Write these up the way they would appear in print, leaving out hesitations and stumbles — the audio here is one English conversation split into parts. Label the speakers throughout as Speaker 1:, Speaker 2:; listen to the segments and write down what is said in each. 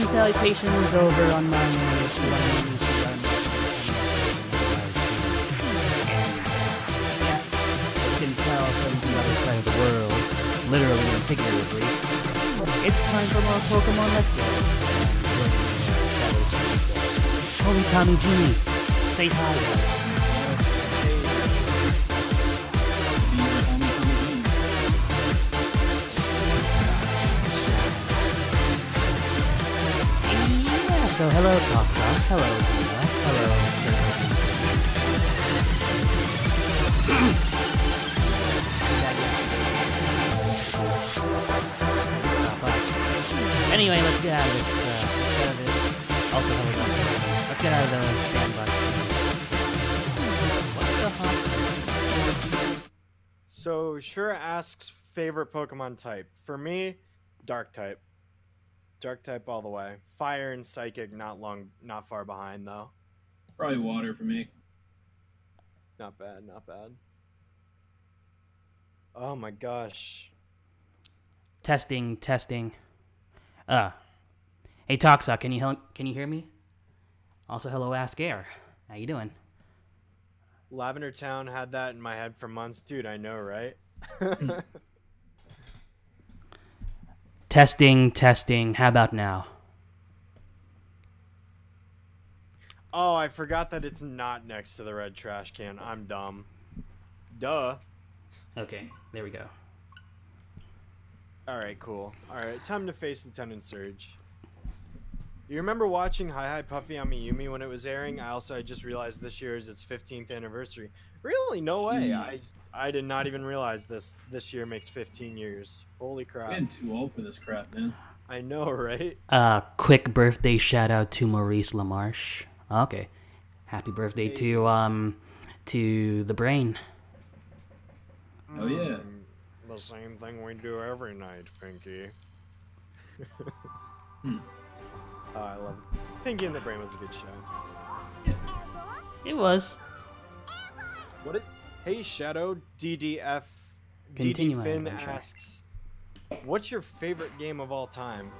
Speaker 1: and salutations over on my end. It's the one and only Sugar. You can tell from the other side of the world, literally and figuratively. It's time for more Pokemon Let's Go. Holy Tommy G, say hi. So hello, Toxa. Hello, Dina. Hello. Anyway, let's get out of this. Also, hello, Toxa. Let's get out of the standby. What the hell?
Speaker 2: So, Shura asks favorite Pokemon type. For me, Dark type. Dark type all the way. Fire and Psychic not far behind though.
Speaker 3: Probably Water for me.
Speaker 2: Not bad, not bad. Oh my gosh.
Speaker 1: Testing. Hey Toxa, can you hear me? Also, hello, Ask Air. How you doing?
Speaker 2: Lavender Town had that in my head for months, dude. I know, right?
Speaker 1: Testing. How about now?
Speaker 2: Oh, I forgot that it's not next to the red trash can. I'm dumb. Duh.
Speaker 1: Okay, there we go.
Speaker 2: Alright, cool. Alright, time to face Lieutenant Surge. You remember watching Hi Hi Puffy on Miyumi when it was airing? I just realized this year is its 15th anniversary. Really? No way. I did not even realize this year makes 15 years. Holy crap.
Speaker 3: I'm too old for this crap, man.
Speaker 2: I know, right?
Speaker 1: Quick birthday shout out to Maurice LaMarche. Okay. Happy birthday to the brain.
Speaker 3: Oh yeah.
Speaker 2: The same thing we do every night, Pinky. Oh, I love it. Pinky and the Brain was a good show.
Speaker 3: Yeah.
Speaker 1: It was.
Speaker 2: What is... Hey, Shadow, DDF...
Speaker 1: Continue
Speaker 2: DD Finn asks, what's your favorite game of all time?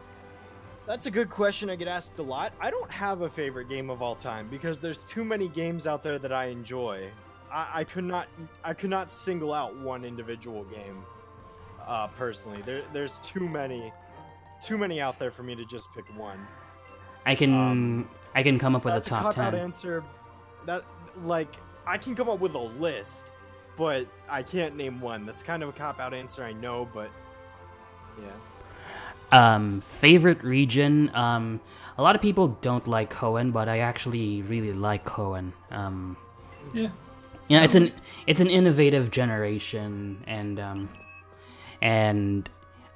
Speaker 2: That's a good question. I get asked a lot. I don't have a favorite game of all time because there's too many games out there that I enjoy. I could not single out one individual game, personally. There's too many out there for me to just pick one.
Speaker 1: I can come up with a top 10.
Speaker 2: That's a cop-out answer. I can come up with a list, but I can't name one. That's kind of a cop-out answer, I know, but yeah.
Speaker 1: Favorite region? A lot of people don't like Koen, but I actually really like Koen.
Speaker 3: Yeah.
Speaker 1: Yeah, it's an innovative generation, and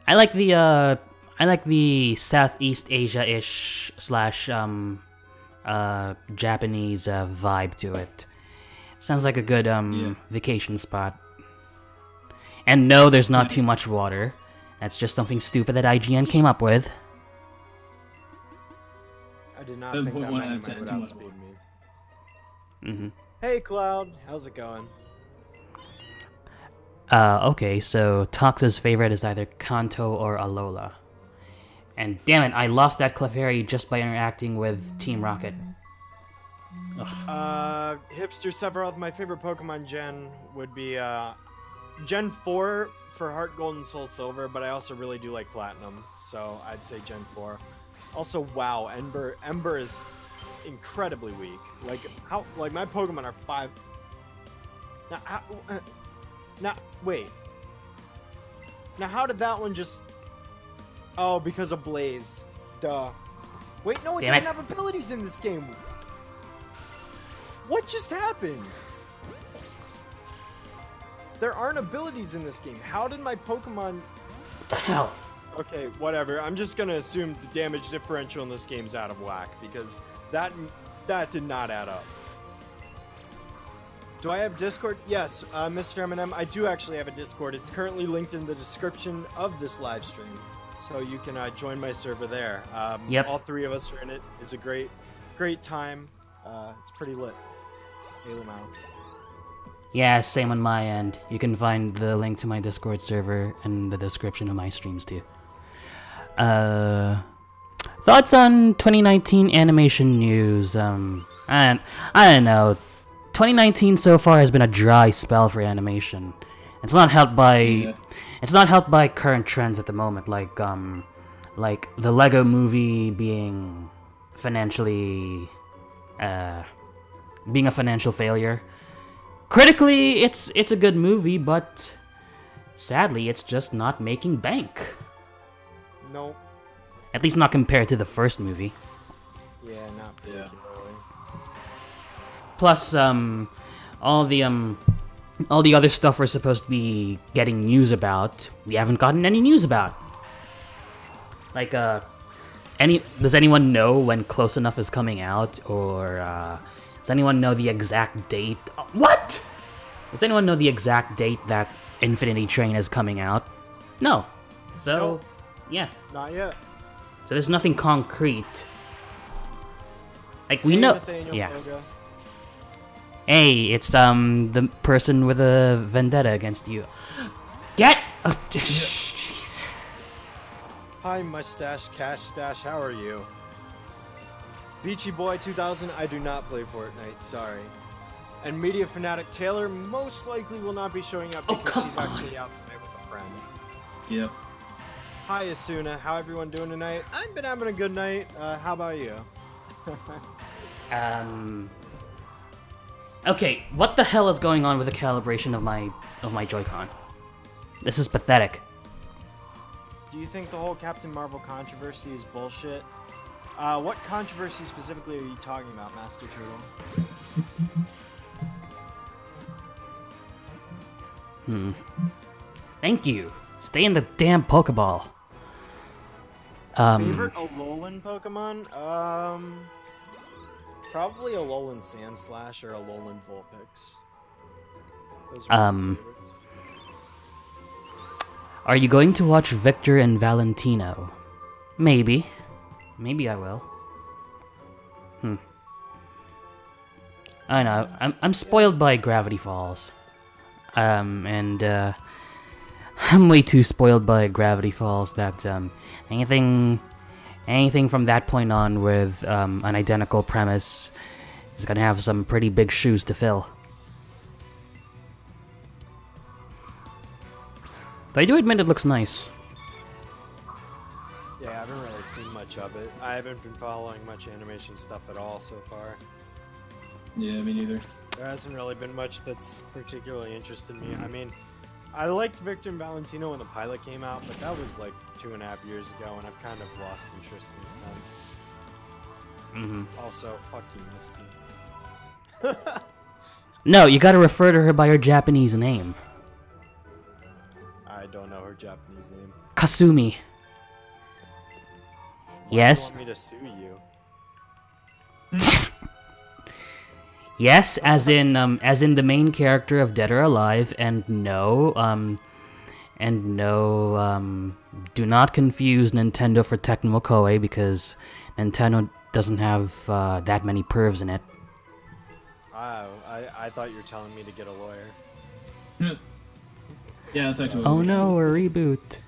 Speaker 1: I like the Southeast Asia-ish / Japanese vibe to it. Sounds like a good vacation spot. And no, there's not too much water. That's just something stupid that IGN came up with.
Speaker 2: I did not think that might outspeed me. Hey, Cloud. How's it going?
Speaker 1: Okay, so Toxa's favorite is either Kanto or Alola. And damn it, I lost that Clefairy just by interacting with Team Rocket. Ugh.
Speaker 2: Hipster Sephiroth, my favorite Pokemon gen would be Gen 4 for Heart Gold and Soul Silver, but I also really do like Platinum, so I'd say Gen 4. Also, wow, Ember is incredibly weak. Like my Pokemon are 5. Wait. Now how did that one just... Oh, because of Blaze. Duh. Wait, no, it doesn't have abilities in this game. What just happened? There aren't abilities in this game. How did my Pokemon...
Speaker 1: What the hell?
Speaker 2: Okay, whatever. I'm just gonna assume the damage differential in this game's out of whack, because that did not add up. Do I have Discord? Yes, Mr. Eminem, I do actually have a Discord. It's currently linked in the description of this live stream, so you can join my server there.
Speaker 1: Yep.
Speaker 2: All 3 of us are in it. It's a great time. It's pretty lit. Hey, Lamau.
Speaker 1: Yeah, same on my end. You can find the link to my Discord server in the description of my streams too. Thoughts on 2019 animation news? I don't know. 2019 so far has been a dry spell for animation. It's not helped by current trends at the moment, like the Lego Movie being financially being a financial failure. Critically, it's a good movie, but sadly, it's just not making bank.
Speaker 2: Nope.
Speaker 1: At least not compared to the first movie.
Speaker 2: Yeah, not particularly.
Speaker 1: Plus, all the other stuff we're supposed to be getting news about, we haven't gotten any news about. Like, does anyone know when Close Enough is coming out, or does anyone know the exact date? What? Does anyone know the exact date that Infinity Train is coming out? No. So,
Speaker 2: Nope.
Speaker 1: Yeah.
Speaker 2: Not yet.
Speaker 1: So there's nothing concrete. Like, we know.
Speaker 2: Nathaniel
Speaker 1: Yeah.
Speaker 2: Boga.
Speaker 1: Hey, it's the person with a vendetta against you. Get.
Speaker 2: Hi, Mustache Cash Stash. How are you? Beachy Boy 2000. I do not play Fortnite. Sorry. And Media Fanatic Taylor most likely will not be showing up because she's actually out tonight with a friend.
Speaker 3: Yep.
Speaker 2: Hi, Asuna. How everyone doing tonight? I've been having a good night. How about you?
Speaker 1: Okay, what the hell is going on with the calibration of my Joy-Con? This is pathetic.
Speaker 2: Do you think the whole Captain Marvel controversy is bullshit? What controversy specifically are you talking about, Master Turtle?
Speaker 1: Thank you. Stay in the damn Pokeball.
Speaker 2: Favorite Alolan Pokemon? Probably Alolan Sandslash or Alolan Vulpix. Those are my favorites.
Speaker 1: Are you going to watch Victor and Valentino? Maybe. Maybe I will. I know. I'm spoiled by Gravity Falls. And I'm way too spoiled by Gravity Falls that anything from that point on with an identical premise is gonna have some pretty big shoes to fill. But I do admit it looks nice.
Speaker 2: Yeah, I haven't really seen much of it. I haven't been following much animation stuff at all so far.
Speaker 3: Yeah, me neither.
Speaker 2: There hasn't really been much that's particularly interested me. I mean, I liked Victor and Valentino when the pilot came out, but that was like 2.5 years ago, and I've kind of lost interest since then. Also, fuck you, Misty.
Speaker 1: No, you gotta refer to her by her Japanese name.
Speaker 2: I don't know her Japanese name.
Speaker 1: Kasumi.
Speaker 2: Why
Speaker 1: Yes.
Speaker 2: do you want me to sue you?
Speaker 1: Yes, as in the main character of Dead or Alive, and no, do not confuse Nintendo for Tecmo Koei, because Nintendo doesn't have that many pervs in it.
Speaker 2: Oh, I thought you were telling me to get a lawyer.
Speaker 3: Yeah, that's actually.
Speaker 1: Oh no, a reboot.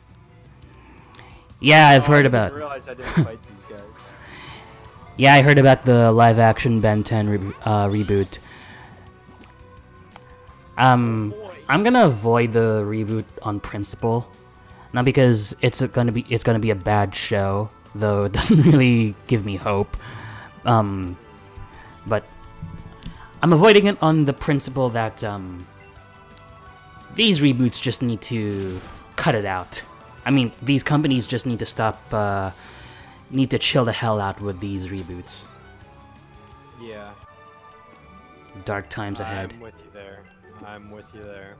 Speaker 1: Yeah, I've heard
Speaker 2: I
Speaker 1: about.
Speaker 2: didn't realize I didn't fight these guys.
Speaker 1: Yeah, I heard about the live-action Ben 10 reboot. I'm gonna avoid the reboot on principle, not because it's gonna be a bad show, though it doesn't really give me hope. But I'm avoiding it on the principle that these reboots just need to cut it out. I mean, these companies just need to stop. Need to chill the hell out with these reboots.
Speaker 2: Yeah.
Speaker 1: Dark times ahead.
Speaker 2: I'm with you there. I'm with you there.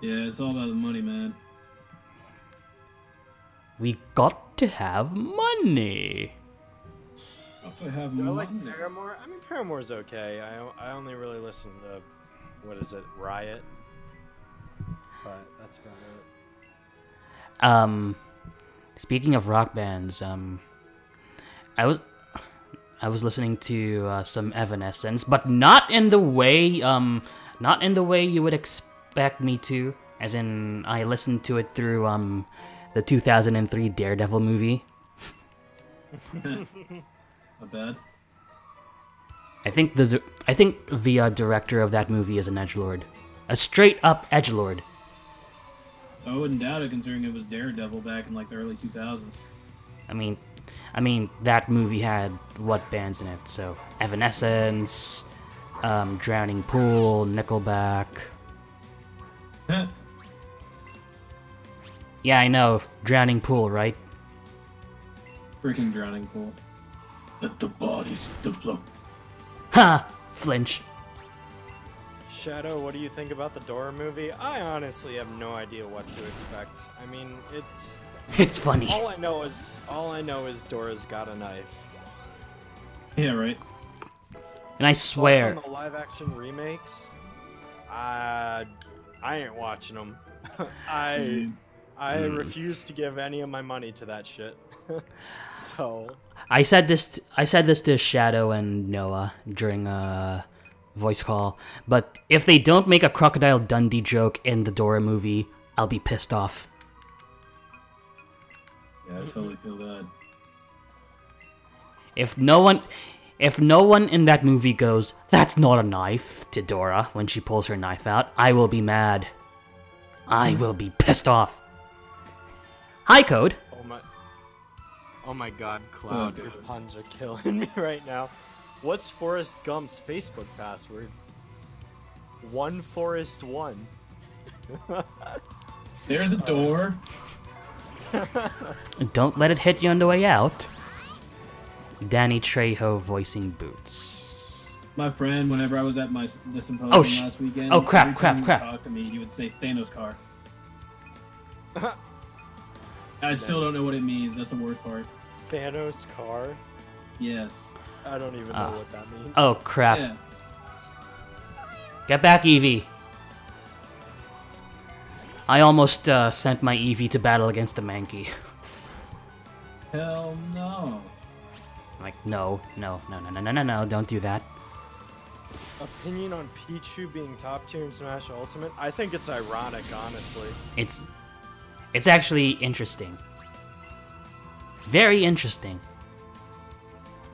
Speaker 3: Yeah, it's all about the money, man.
Speaker 1: We got to have money.
Speaker 3: Got to have
Speaker 2: Do I
Speaker 3: money.
Speaker 2: like Paramore? I mean, Paramore's okay. I only really listen to, what is it, Riot? But that's about it.
Speaker 1: Speaking of rock bands, I was listening to some Evanescence, but not in the way you would expect me to. As in, I listened to it through the 2003 Daredevil movie.
Speaker 3: Not bad.
Speaker 1: I think the director of that movie is an edgelord, a straight up edgelord.
Speaker 3: I wouldn't doubt it, considering it was Daredevil back in like the early 2000s.
Speaker 1: I mean that movie had what bands in it? So Evanescence, Drowning Pool, Nickelback. Yeah, I know, Drowning Pool, right?
Speaker 3: Freaking Drowning Pool. Let the bodies hit the floor.
Speaker 1: Ha! Flinch.
Speaker 2: Shadow, what do you think about the Dora movie? I honestly have no idea what to expect. I mean,
Speaker 1: It's funny.
Speaker 2: all I know is Dora's got a knife.
Speaker 3: Yeah, right.
Speaker 1: And I swear,
Speaker 2: Thoughts on the live-action remakes? I ain't watching them. I refuse to give any of my money to that shit. So
Speaker 1: I said this to Shadow and Noah during a voice call, but if they don't make a Crocodile Dundee joke in the Dora movie, I'll be pissed off.
Speaker 3: Yeah, I totally feel that.
Speaker 1: If no one in that movie goes, "That's not a knife," to Dora when she pulls her knife out, I will be mad. I will be pissed off. Hi, Code.
Speaker 2: Oh my god, Cloud,
Speaker 3: Oh,
Speaker 2: your
Speaker 3: God.
Speaker 2: puns are killing me right now. What's Forrest Gump's Facebook password? 1Forrest1.
Speaker 3: There's a door.
Speaker 1: Don't let it hit you on the way out. Danny Trejo voicing Boots.
Speaker 3: My friend, whenever I was at the symposium
Speaker 1: Oh,
Speaker 3: last weekend,
Speaker 1: oh, crap,
Speaker 3: every
Speaker 1: crap,
Speaker 3: time
Speaker 1: crap.
Speaker 3: he talked to me, he would say Thanos car. I still don't know what it means. That's the worst part.
Speaker 2: Thanos car?
Speaker 3: Yes.
Speaker 2: I don't even know what that means.
Speaker 1: Oh crap!
Speaker 3: Yeah.
Speaker 1: Get back, Eevee. I almost sent my Eevee to battle against the Mankey.
Speaker 3: Hell no.
Speaker 1: Like, no, don't do that.
Speaker 2: Opinion on Pichu being top tier in Smash Ultimate? I think it's ironic, honestly.
Speaker 1: It's actually interesting. Very interesting.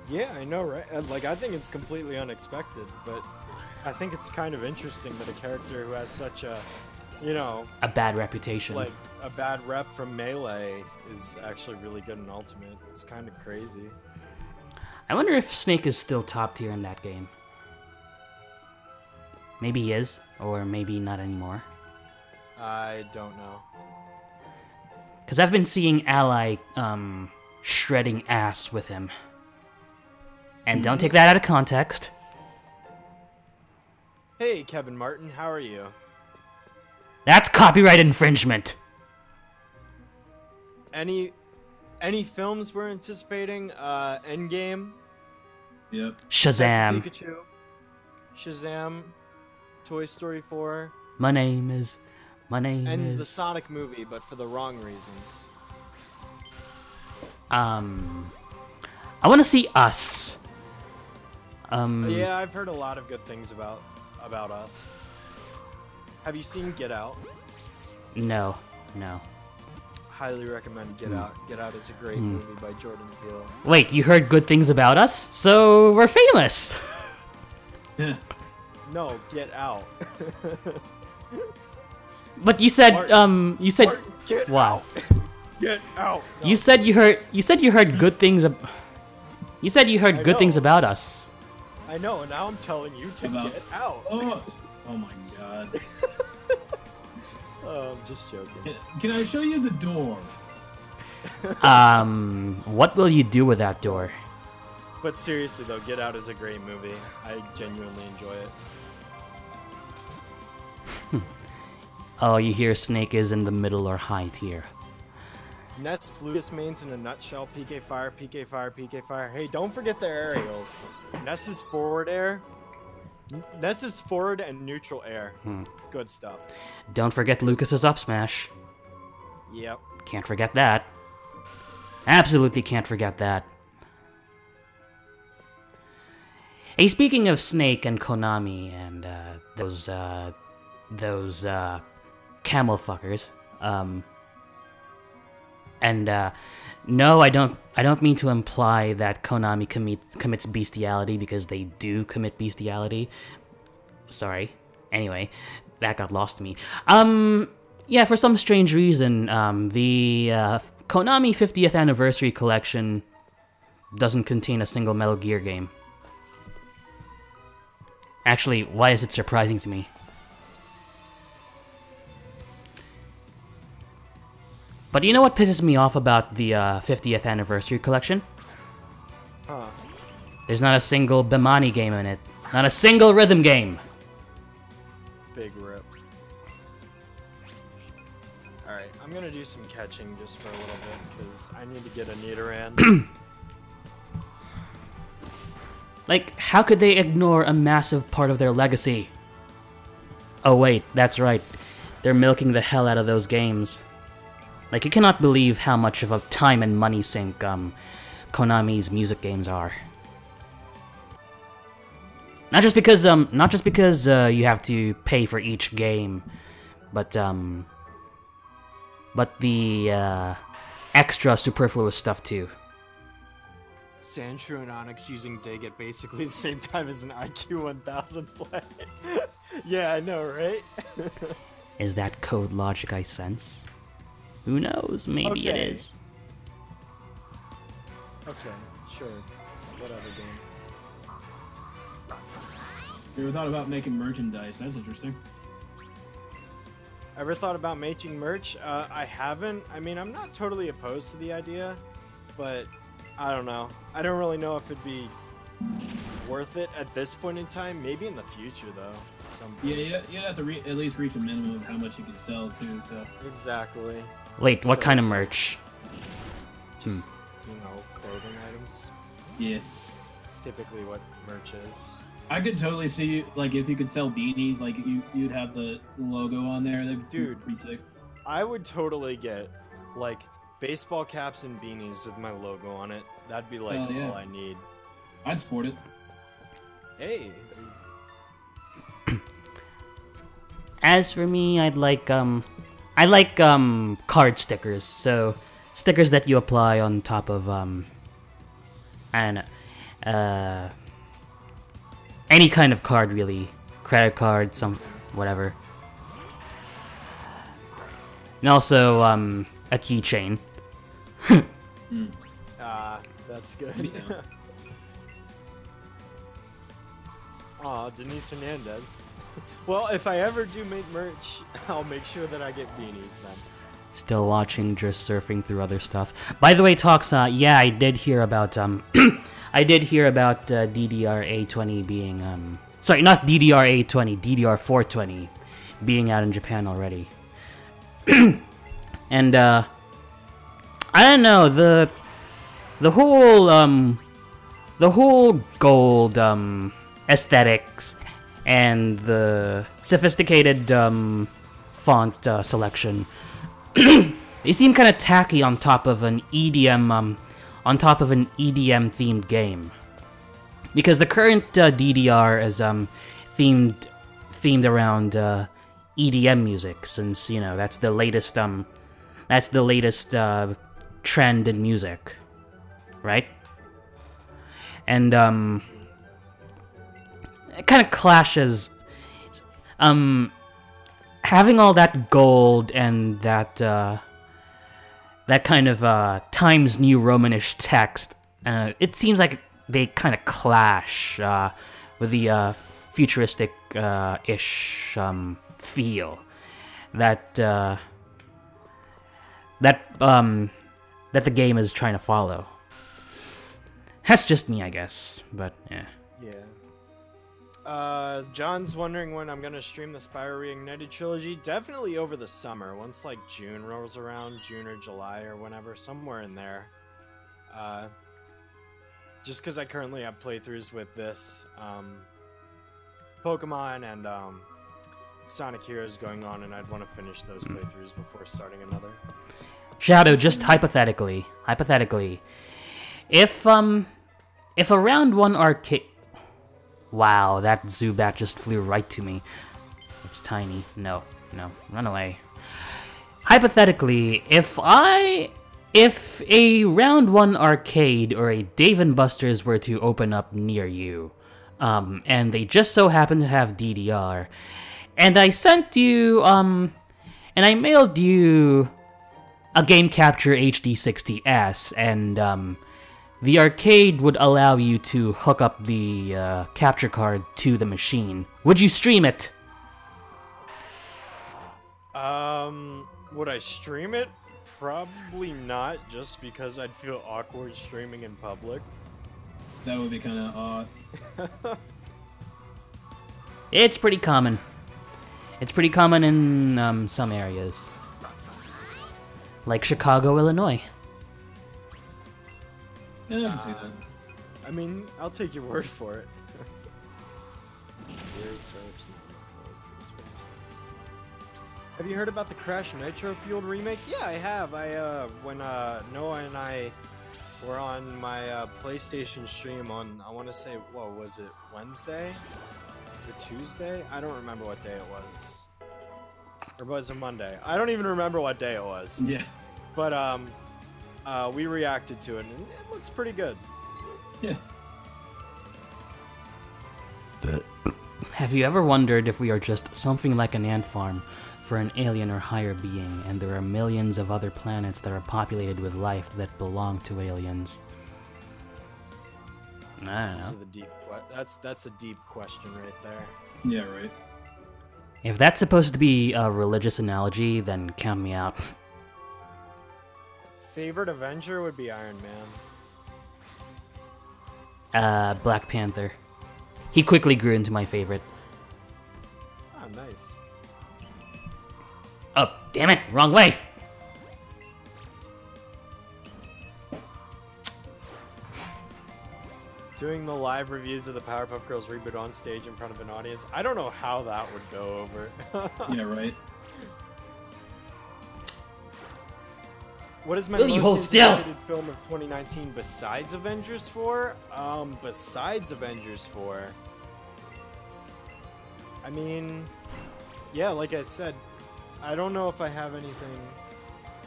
Speaker 2: Yeah, I know, right? Like, I think it's completely unexpected, but I think it's kind of interesting that a character who has such a,
Speaker 1: A bad reputation.
Speaker 2: like, a bad rep from Melee is actually really good in Ultimate. It's kind of crazy.
Speaker 1: I wonder if Snake is still top tier in that game. Maybe he is, or maybe not anymore.
Speaker 2: I don't know.
Speaker 1: Because I've been seeing Ally shredding ass with him. And don't take that out of context.
Speaker 2: Hey, Kevin Martin, how are you?
Speaker 1: That's copyright infringement.
Speaker 2: Any films we're anticipating? Endgame,
Speaker 3: Yep.
Speaker 1: Shazam.
Speaker 2: Pikachu, Shazam, Toy Story 4,
Speaker 1: My name is...
Speaker 2: and the Sonic movie, but for the wrong reasons.
Speaker 1: I want to see Us.
Speaker 2: Yeah, I've heard a lot of good things about Us. Have you seen Get Out?
Speaker 1: No.
Speaker 2: Highly recommend Get Out. Get Out is a great movie by Jordan Peele.
Speaker 1: Wait, you heard good things about us? So we're famous.
Speaker 3: Yeah.
Speaker 2: No, Get Out.
Speaker 1: But you said,
Speaker 2: Martin, get
Speaker 1: wow.
Speaker 2: out. Get out. No.
Speaker 1: You said you heard good things. You said you heard good things
Speaker 2: know.
Speaker 1: about us.
Speaker 2: I know, and now I'm telling you to
Speaker 3: About-
Speaker 2: get out.
Speaker 3: Oh my god.
Speaker 2: I'm just joking.
Speaker 3: Can I show you the door?
Speaker 1: What will you do with that door?
Speaker 2: But seriously though, Get Out is a great movie. I genuinely enjoy it.
Speaker 1: Oh, you hear Snake is in the middle or high tier.
Speaker 2: Nest Lucas mains in a nutshell. PK Fire, PK Fire, PK Fire. Hey, don't forget their aerials. Ness is forward air. Ness is forward and neutral air. Good stuff.
Speaker 1: Don't forget Lucas's up smash.
Speaker 2: Yep.
Speaker 1: Can't forget that. Absolutely can't forget that. Hey, speaking of Snake and Konami and those camel fuckers, And no, I don't mean to imply that Konami commits bestiality, because they do commit bestiality. Sorry. Anyway, that got lost to me. Yeah, for some strange reason, the Konami 50th Anniversary Collection doesn't contain a single Metal Gear game. Actually, why is it surprising to me? But you know what pisses me off about the 50th Anniversary Collection?
Speaker 2: Huh.
Speaker 1: There's not a single Bimani game in it. Not a single rhythm game!
Speaker 2: Big rip. Alright, I'm gonna do some catching just for a little bit, because I need to get a Nidoran.
Speaker 1: Like, how could they ignore a massive part of their legacy? Oh wait, that's right. They're milking the hell out of those games. Like, you cannot believe how much of a time and money sink, Konami's music games are. Not just because you have to pay for each game, but the, extra superfluous stuff too.
Speaker 2: Sandshrew and Onyx using Dig at basically the same time as an IQ 1000 play. Yeah, I know, right?
Speaker 1: Is that code logic I sense? Who knows? Maybe it is.
Speaker 2: Okay, sure. Whatever, game.
Speaker 3: You ever thought about making merchandise? That's interesting.
Speaker 2: Ever thought about making merch? I haven't. I mean, I'm not totally opposed to the idea, but I don't know. I don't really know if it'd be worth it at this point in time. Maybe in the future, though. At some point.
Speaker 3: Yeah, you have to at least reach a minimum of how much you can sell, too, so...
Speaker 2: Exactly.
Speaker 1: Wait, what kind of merch?
Speaker 2: Just, you know, clothing items.
Speaker 3: Yeah.
Speaker 2: It's typically what merch is.
Speaker 3: I could totally see you, like, if you could sell beanies, like, you'd have the logo on there. That'd be pretty sick.
Speaker 2: I would totally get, like, baseball caps and beanies with my logo on it. That'd be, like, all I need.
Speaker 3: I'd support it.
Speaker 2: Hey.
Speaker 1: As for me, I like card stickers. So, stickers that you apply on top of, any kind of card, really. Credit card, whatever. And also, a keychain.
Speaker 2: That's good. Aw, Denise Hernandez. Well, if I ever do make merch, I'll make sure that I get beanies then.
Speaker 1: Still watching, just surfing through other stuff. By the way, Talks, yeah, I did hear about, I did hear about DDR-A20 being, sorry, not DDR-A20, DDR-420 being out in Japan already. And, I don't know, the whole gold, aesthetics and the sophisticated, font, selection, they seem kind of tacky on top of an EDM, themed game. Because the current DDR is themed around EDM music, since you know that's the latest trend in music, right? And it kind of clashes. Having all that gold and that kind of Times New Romanish text, it seems like they kind of clash with the futuristic-ish feel that the game is trying to follow. That's just me, I guess, but yeah.
Speaker 2: Yeah. John's wondering when I'm gonna stream the Spyro Reignited trilogy. Definitely over the summer, once like June rolls around, June or July or whenever, somewhere in there. Just because I currently have playthroughs with this Pokemon and Sonic Heroes going on, and I'd want to finish those playthroughs before starting another.
Speaker 1: Shadow, just hypothetically, if a round one arcade. Wow, that Zubat just flew right to me. It's tiny. No, run away. Hypothetically, if I If a Round 1 arcade or a Dave & Buster's were to open up near you, and they just so happen to have DDR, and I sent you, and I mailed you a Game Capture HD60S, and, the arcade would allow you to hook up the, capture card to the machine. Would you stream it?
Speaker 2: Would I stream it? Probably not, just because I'd feel awkward streaming in public.
Speaker 3: That would be kind of odd.
Speaker 1: It's pretty common. It's pretty common in some areas. Like Chicago, Illinois.
Speaker 3: Yeah, I can see that.
Speaker 2: I mean, I'll take your word for it. Weird swipes. Have you heard about the Crash Nitro Fueled remake? Yeah, I have. When Noah and I were on my PlayStation stream on, I want to say, what was it, Wednesday or Tuesday? I don't remember what day it was. Or was it Monday? I don't even remember what day it was.
Speaker 3: Yeah.
Speaker 2: But we reacted to it, and it looks pretty good.
Speaker 3: Yeah.
Speaker 1: Have you ever wondered if we are just something like an ant farm for an alien or higher being, and there are millions of other planets that are populated with life that belong to aliens? I don't know.
Speaker 2: That's a deep question right there.
Speaker 3: Yeah, right.
Speaker 1: If that's supposed to be a religious analogy, then count me out.
Speaker 2: Favorite Avenger would be Iron Man.
Speaker 1: Black Panther. He quickly grew into my favorite.
Speaker 2: Ah, nice.
Speaker 1: Oh, damn it! Wrong way!
Speaker 2: Doing the live reviews of the Powerpuff Girls reboot on stage in front of an audience. I don't know how that would go over.
Speaker 3: Yeah, right.
Speaker 2: What is my
Speaker 1: Will you hold
Speaker 2: most
Speaker 1: still?
Speaker 2: anticipated film of 2019 besides Avengers 4? Besides Avengers 4. I mean, yeah, like I said, I don't know if I have anything.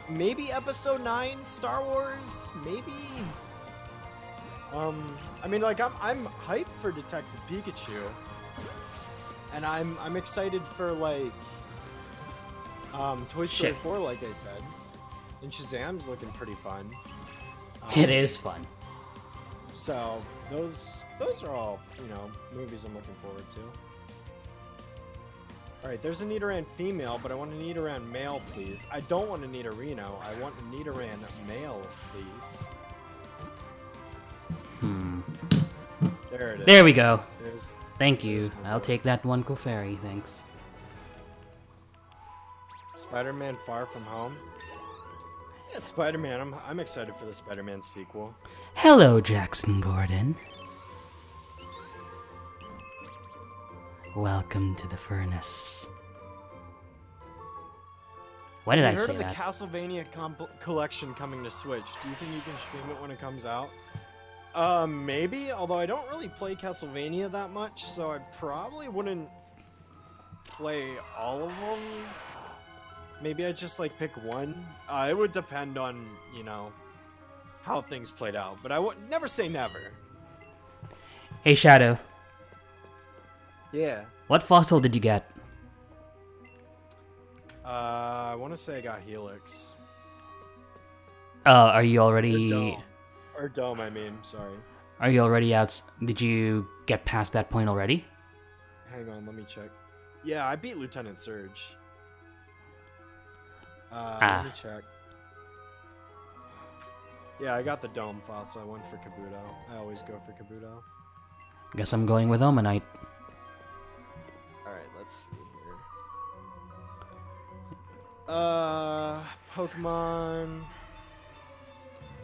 Speaker 2: Maybe Episode 9 Star Wars? Maybe. I mean, like I'm hyped for Detective Pikachu, and I'm excited for like Toy Story 4, like I said, and Shazam's looking pretty fun.
Speaker 1: It is fun.
Speaker 2: So those are all, you know, movies I'm looking forward to. All right, there's a Nidoran female, but I want a Nidoran male, please. I don't want a Nidorino. I want a Nidoran male, please. There it is.
Speaker 1: There we go.
Speaker 2: There's
Speaker 1: Thank you. I'll take that one Clefairy, thanks.
Speaker 2: Spider-Man Far From Home. Yeah, Spider-Man. I'm excited for the Spider-Man sequel.
Speaker 1: Hello, Jackson Gordon. Welcome to the furnace. Why did I say that?
Speaker 2: Have you heard of the Castlevania collection coming to Switch? Do you think you can stream it when it comes out? Maybe, although I don't really play Castlevania that much, so I probably wouldn't play all of them. Maybe I'd just, like, pick one. It would depend on, you know, how things played out, but I would never say never.
Speaker 1: Hey, Shadow.
Speaker 2: Yeah.
Speaker 1: What fossil did you get?
Speaker 2: I want to say I got Helix.
Speaker 1: Are you already...
Speaker 2: Or Dome, I mean, sorry.
Speaker 1: Are you already out? Did you get past that point already?
Speaker 2: Hang on, let me check. Yeah, I beat Lieutenant Surge. Let me check. Yeah, I got the Dome fossil. I went for Kabuto. I always go for Kabuto.
Speaker 1: Guess I'm going with Omanite.
Speaker 2: Alright, let's see here. Pokemon...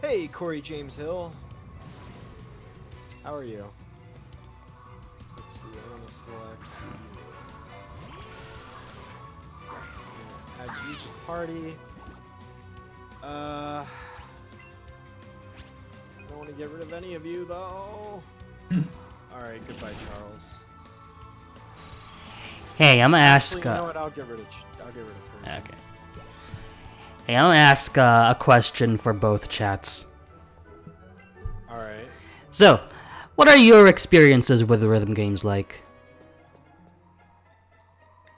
Speaker 2: Hey, Corey James Hill. How are you? Let's see, I want to select... Add you to party. I don't want to get rid of any of you, though. Alright, goodbye, Charles.
Speaker 1: Hey, I'm gonna ask...
Speaker 2: Actually, you know what? I'll get rid of her.
Speaker 1: Okay. Hey, I'm gonna ask a question for both chats.
Speaker 2: Alright.
Speaker 1: So, what are your experiences with rhythm games like?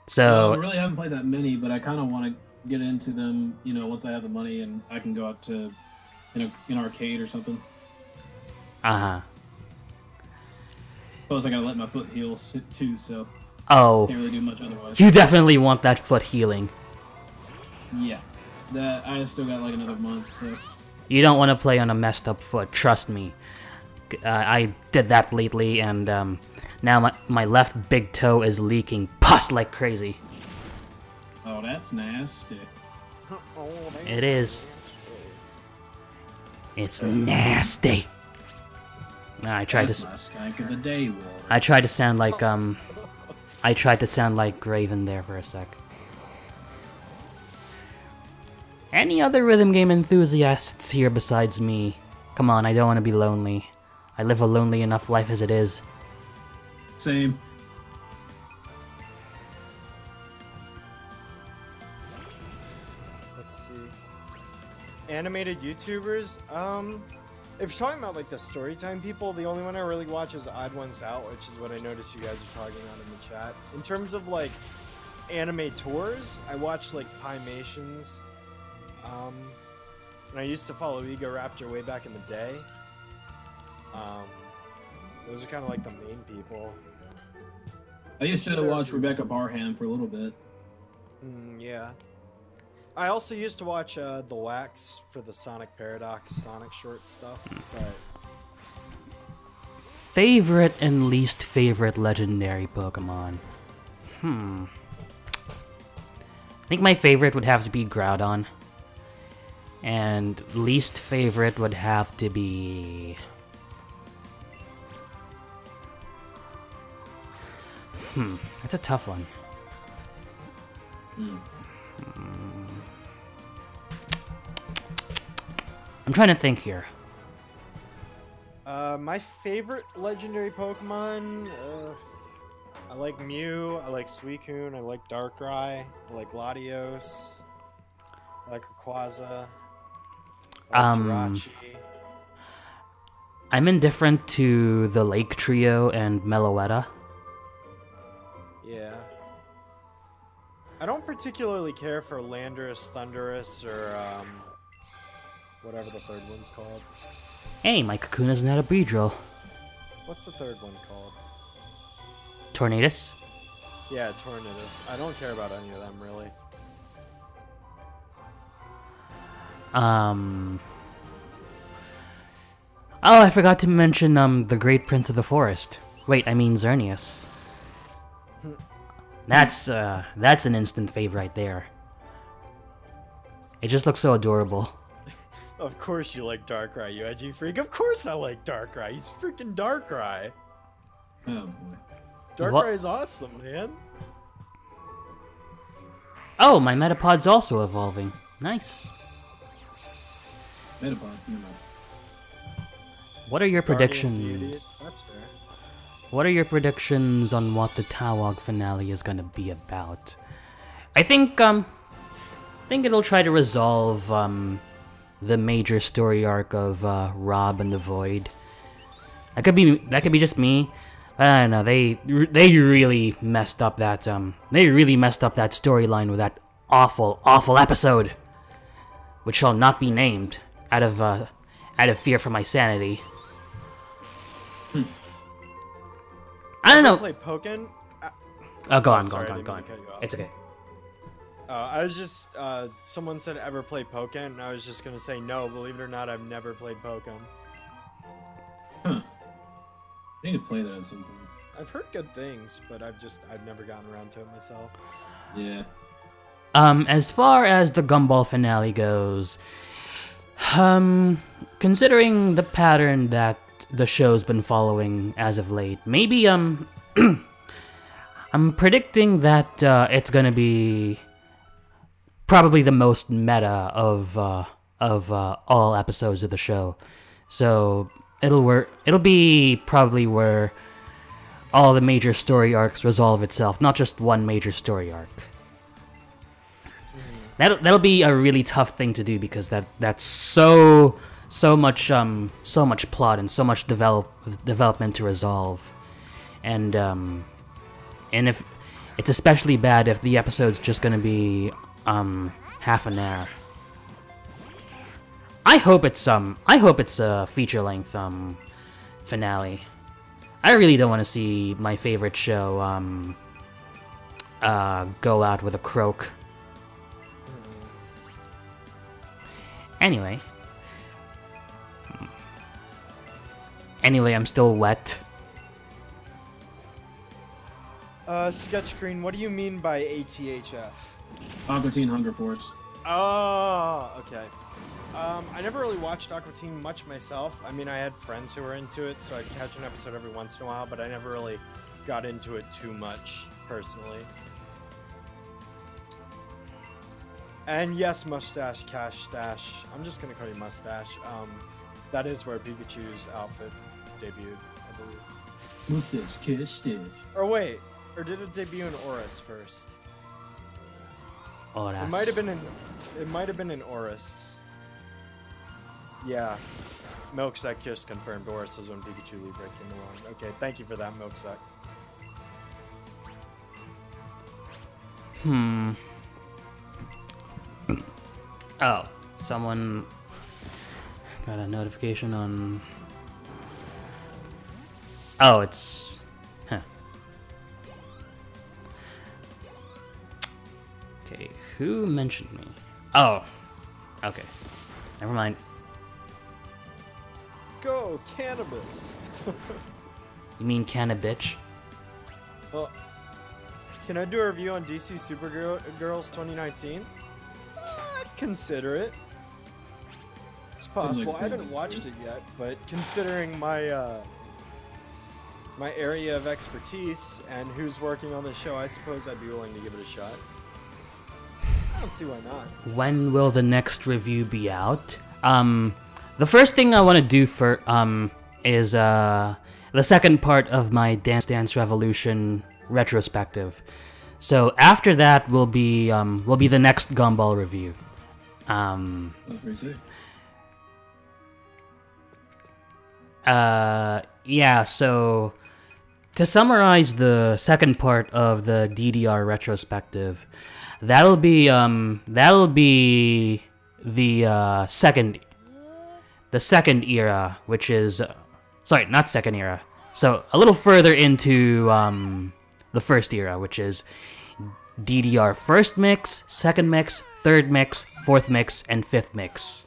Speaker 1: So,
Speaker 3: I really haven't played that many, but I kind of want to get into them, you know, once I have the money and I can go out to, an arcade or something.
Speaker 1: uh-huh.
Speaker 3: Suppose I gotta let my foot heal too, so
Speaker 1: Oh,
Speaker 3: can't really do much otherwise.
Speaker 1: you definitely want that foot healing.
Speaker 3: Yeah, that I still got like another month, so.
Speaker 1: You don't want to play on a messed up foot, trust me. I did that lately, and now my left big toe is leaking pus like crazy.
Speaker 3: Oh, that's nasty.
Speaker 1: It is. It's nasty. I tried
Speaker 3: That's
Speaker 1: to.
Speaker 3: my stank of the day, Walter.
Speaker 1: I tried to sound like I tried to sound like Graven there for a sec. Any other rhythm game enthusiasts here besides me? Come on, I don't want to be lonely. I live a lonely enough life as it is.
Speaker 3: Same.
Speaker 2: Let's see. Animated YouTubers? If you're talking about like the storytime people, the only one I really watch is Odd Ones Out, which is what I noticed you guys are talking about in the chat. In terms of like anime tours, I watch like Pimations. And I used to follow Ego Raptor way back in the day. Those are kind of like the main people.
Speaker 3: I used to watch Rebecca Barham for a little bit.
Speaker 2: Yeah. I also used to watch The Wax for the Sonic Paradox Sonic short stuff, but...
Speaker 1: Favorite and least favorite legendary Pokemon? I think my favorite would have to be Groudon. And least favorite would have to be... that's a tough one. I'm trying to think here.
Speaker 2: My favorite legendary Pokemon, I like Mew, I like Suicune, I like Darkrai, I like Latios, I like Rayquaza, I like Jirachi.
Speaker 1: I'm indifferent to the Lake Trio and Meloetta.
Speaker 2: Yeah. I don't particularly care for Landorus, Thundurus, or whatever the third one's called.
Speaker 1: Hey, my Kakuna's not a Beedrill.
Speaker 2: What's the third one called?
Speaker 1: Tornadus?
Speaker 2: Yeah, Tornadus. I don't care about any of them, really.
Speaker 1: Oh, I forgot to mention, the Great Prince of the Forest. Wait, I mean Xerneas. That's an instant fave right there. It just looks so adorable.
Speaker 2: Of course you like Darkrai, you edgy freak. Of course I like Darkrai. He's freaking Darkrai.
Speaker 3: Oh boy.
Speaker 2: Darkrai is awesome, man.
Speaker 1: Oh, my Metapod's also evolving. Nice.
Speaker 3: Metapod, you know.
Speaker 1: What are your
Speaker 2: Guardian
Speaker 1: predictions?
Speaker 2: Beauties, that's fair.
Speaker 1: What are your predictions on what the Tawog finale is gonna be about? I think it'll try to resolve the major story arc of Rob and the Void. That could be just me. I don't know. They really messed up that storyline with that awful episode, which shall not be named out of fear for my sanity. I don't know.
Speaker 2: Play Pokken?
Speaker 1: Oh, go on.
Speaker 2: Sorry, I didn't mean to cut you off.
Speaker 1: It's okay.
Speaker 2: I was just, someone said ever play Pokken, and I was just gonna say no, believe it or not, I've never played Pokken.
Speaker 3: Huh. I need to play that at some point.
Speaker 2: I've heard good things, but I've never gotten around to it myself.
Speaker 3: Yeah.
Speaker 1: As far as the Gumball finale goes, considering the pattern that the show's been following as of late, maybe, I'm predicting that, it's gonna be probably the most meta of all episodes of the show. So, it'll be probably where all the major story arcs resolve itself, not just one major story arc. that'll be a really tough thing to do because that's so much plot and so much development to resolve, and if it's especially bad if the episode's just gonna be half an hour. I hope it's a feature length finale. I really don't want to see my favorite show go out with a croak. Anyway, I'm still wet.
Speaker 2: Sketch Screen, what do you mean by ATHF?
Speaker 3: Aqua Teen Hunger Force.
Speaker 2: Oh, okay. I never really watched Aqua Teen much myself. I mean, I had friends who were into it, so I'd catch an episode every once in a while, but I never really got into it too much, personally. And yes, Mustache Cash Stash. I'm just gonna call you Mustache. That is where Pikachu's outfit debuted, I believe.
Speaker 3: Mustache Cash Stash.
Speaker 2: Or wait, or did it debut in Oris first?
Speaker 1: Oh, that's...
Speaker 2: It might have been in Oris. Yeah. Milksack just confirmed Oris is when Pikachu Libre came along. Okay, thank you for that, Milksack.
Speaker 1: Oh, someone got a notification on... Oh, it's... Huh. Okay, who mentioned me? Oh, okay. Never mind.
Speaker 2: Go, cannabis!
Speaker 1: You mean cannabitch?
Speaker 2: Well, can I do a review on DC Supergirls 2019? I'd consider it. It's possible. I haven't watched it yet, but considering my my area of expertise and who's working on the show, I suppose I'd be willing to give it a shot. I don't see why not.
Speaker 1: When will the next review be out? The first thing I want to do for is the second part of my Dance Dance Revolution retrospective. So after that will be the next Gumball review.
Speaker 3: That's pretty sick.
Speaker 1: Yeah, so to summarize the second part of the DDR retrospective, that'll be the second era, which is sorry, not second era. So a little further into the first era, which is DDR first mix, second mix, third mix, fourth mix, and fifth mix.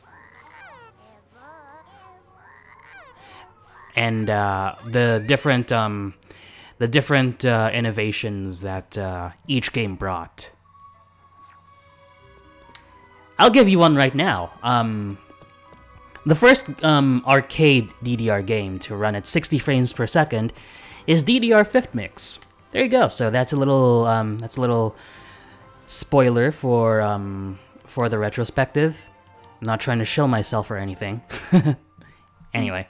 Speaker 1: And the different innovations that each game brought. I'll give you one right now. The first arcade DDR game to run at 60 frames per second is DDR fifth mix. There you go. So that's a little spoiler for the retrospective. I'm not trying to shill myself or anything. Anyway.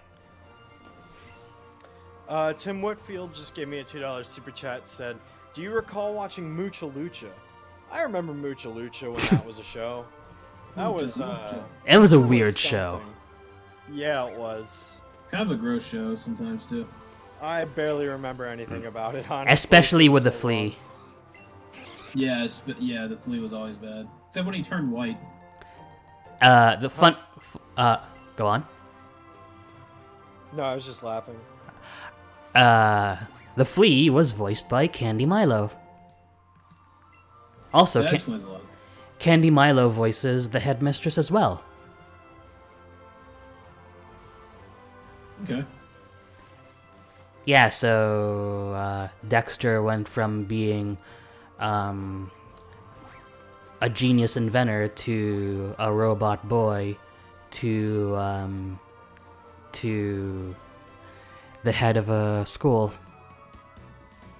Speaker 2: Tim Whitfield just gave me a $2 super chat. Said, "Do you recall watching Mucha Lucha?" I remember Mucha Lucha when that was a show. That was
Speaker 1: it was a weird show.
Speaker 2: Yeah, it was.
Speaker 3: Kind of a gross show sometimes too.
Speaker 2: I barely remember anything about it, honestly.
Speaker 1: Especially with the flea.
Speaker 3: Yeah, the flea was always bad. Except when he turned white.
Speaker 1: Go on.
Speaker 2: No, I was just laughing.
Speaker 1: The flea was voiced by Candy Milo. Also,
Speaker 3: That explains a lot.
Speaker 1: Candy Milo voices the headmistress as well.
Speaker 3: Okay.
Speaker 1: Yeah, so Dexter went from being a genius inventor to a robot boy to the head of a school.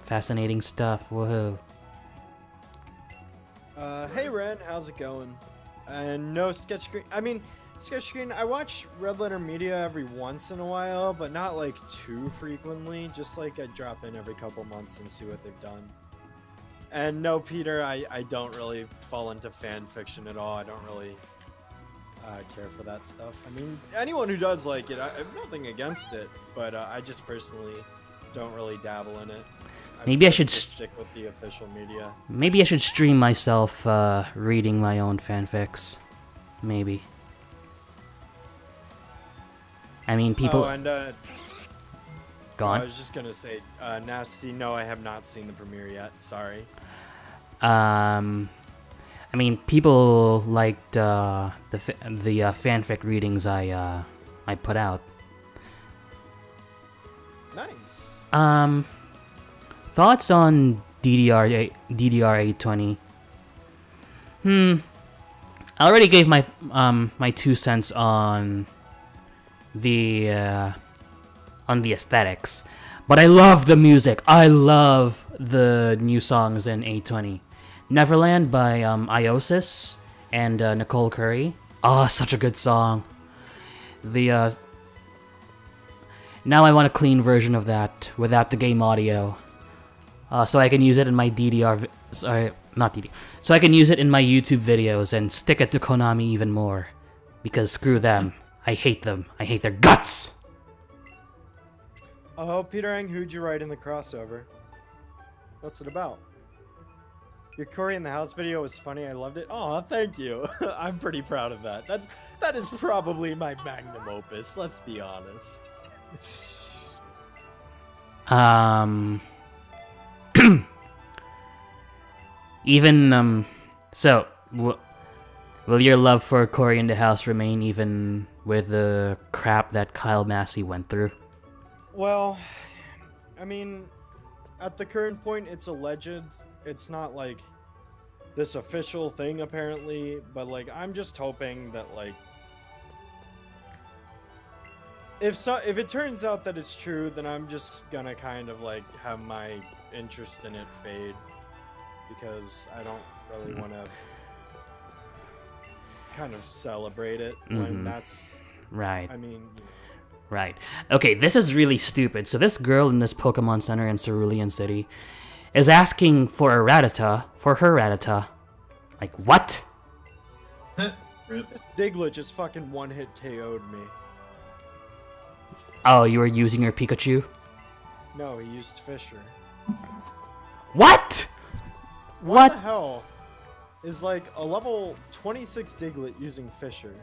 Speaker 1: Fascinating stuff. Woohoo.
Speaker 2: Hey Ren, how's it going? And no Sketch Screen. I mean, Sketch Screen, I watch Red Letter Media every once in a while, but not like too frequently. Just like I drop in every couple months and see what they've done. And no, Peter, I don't really fall into fan fiction at all. I don't really care for that stuff. I mean, anyone who does like it, I have nothing against it, but I just personally don't really dabble in it.
Speaker 1: Maybe I should
Speaker 2: stick with the official media.
Speaker 1: Maybe I should stream myself reading my own fanfics. Maybe. I mean, people.
Speaker 2: Oh, and
Speaker 1: Go on.
Speaker 2: I was just gonna say, Nasty. No, I have not seen the premiere yet. Sorry.
Speaker 1: I mean, people liked the fanfic readings I put out.
Speaker 2: Nice.
Speaker 1: Thoughts on DDR820? I already gave my my 2 cents on the aesthetics, but I love the music. I love the new songs in 820. Neverland by Iosis and Nicole Curry. Oh, such a good song. The now I want a clean version of that without the game audio, so I can use it in my DDR. Sorry, not DDR. So I can use it in my YouTube videos and stick it to Konami even more, because screw them. I hate them. I hate their guts.
Speaker 2: Oh, Peter Ang, who'd you write in the crossover? What's it about? Your Cory in the House video was funny. I loved it. Oh, thank you. I'm pretty proud of that. That is probably my magnum opus. Let's be honest.
Speaker 1: Even so, will your love for Cory in the House remain even with the crap that Kyle Massey went through?
Speaker 2: Well, I mean, at the current point, it's alleged. It's not like this official thing apparently, but like I'm just hoping that like if it turns out that it's true, then I'm just gonna kind of like have my interest in it fade, because I don't really want to kind of celebrate it when that's
Speaker 1: right.
Speaker 2: I mean.
Speaker 1: Right. Okay, this is really stupid. So this girl in this Pokemon Center in Cerulean City is asking for a Rattata for her Rattata. Like, what?
Speaker 2: This Diglett just fucking one-hit KO'd me.
Speaker 1: Oh, you were using your Pikachu?
Speaker 2: No, he used Fisher.
Speaker 1: What?
Speaker 2: What the hell is like a level 26 Diglett using Fisher?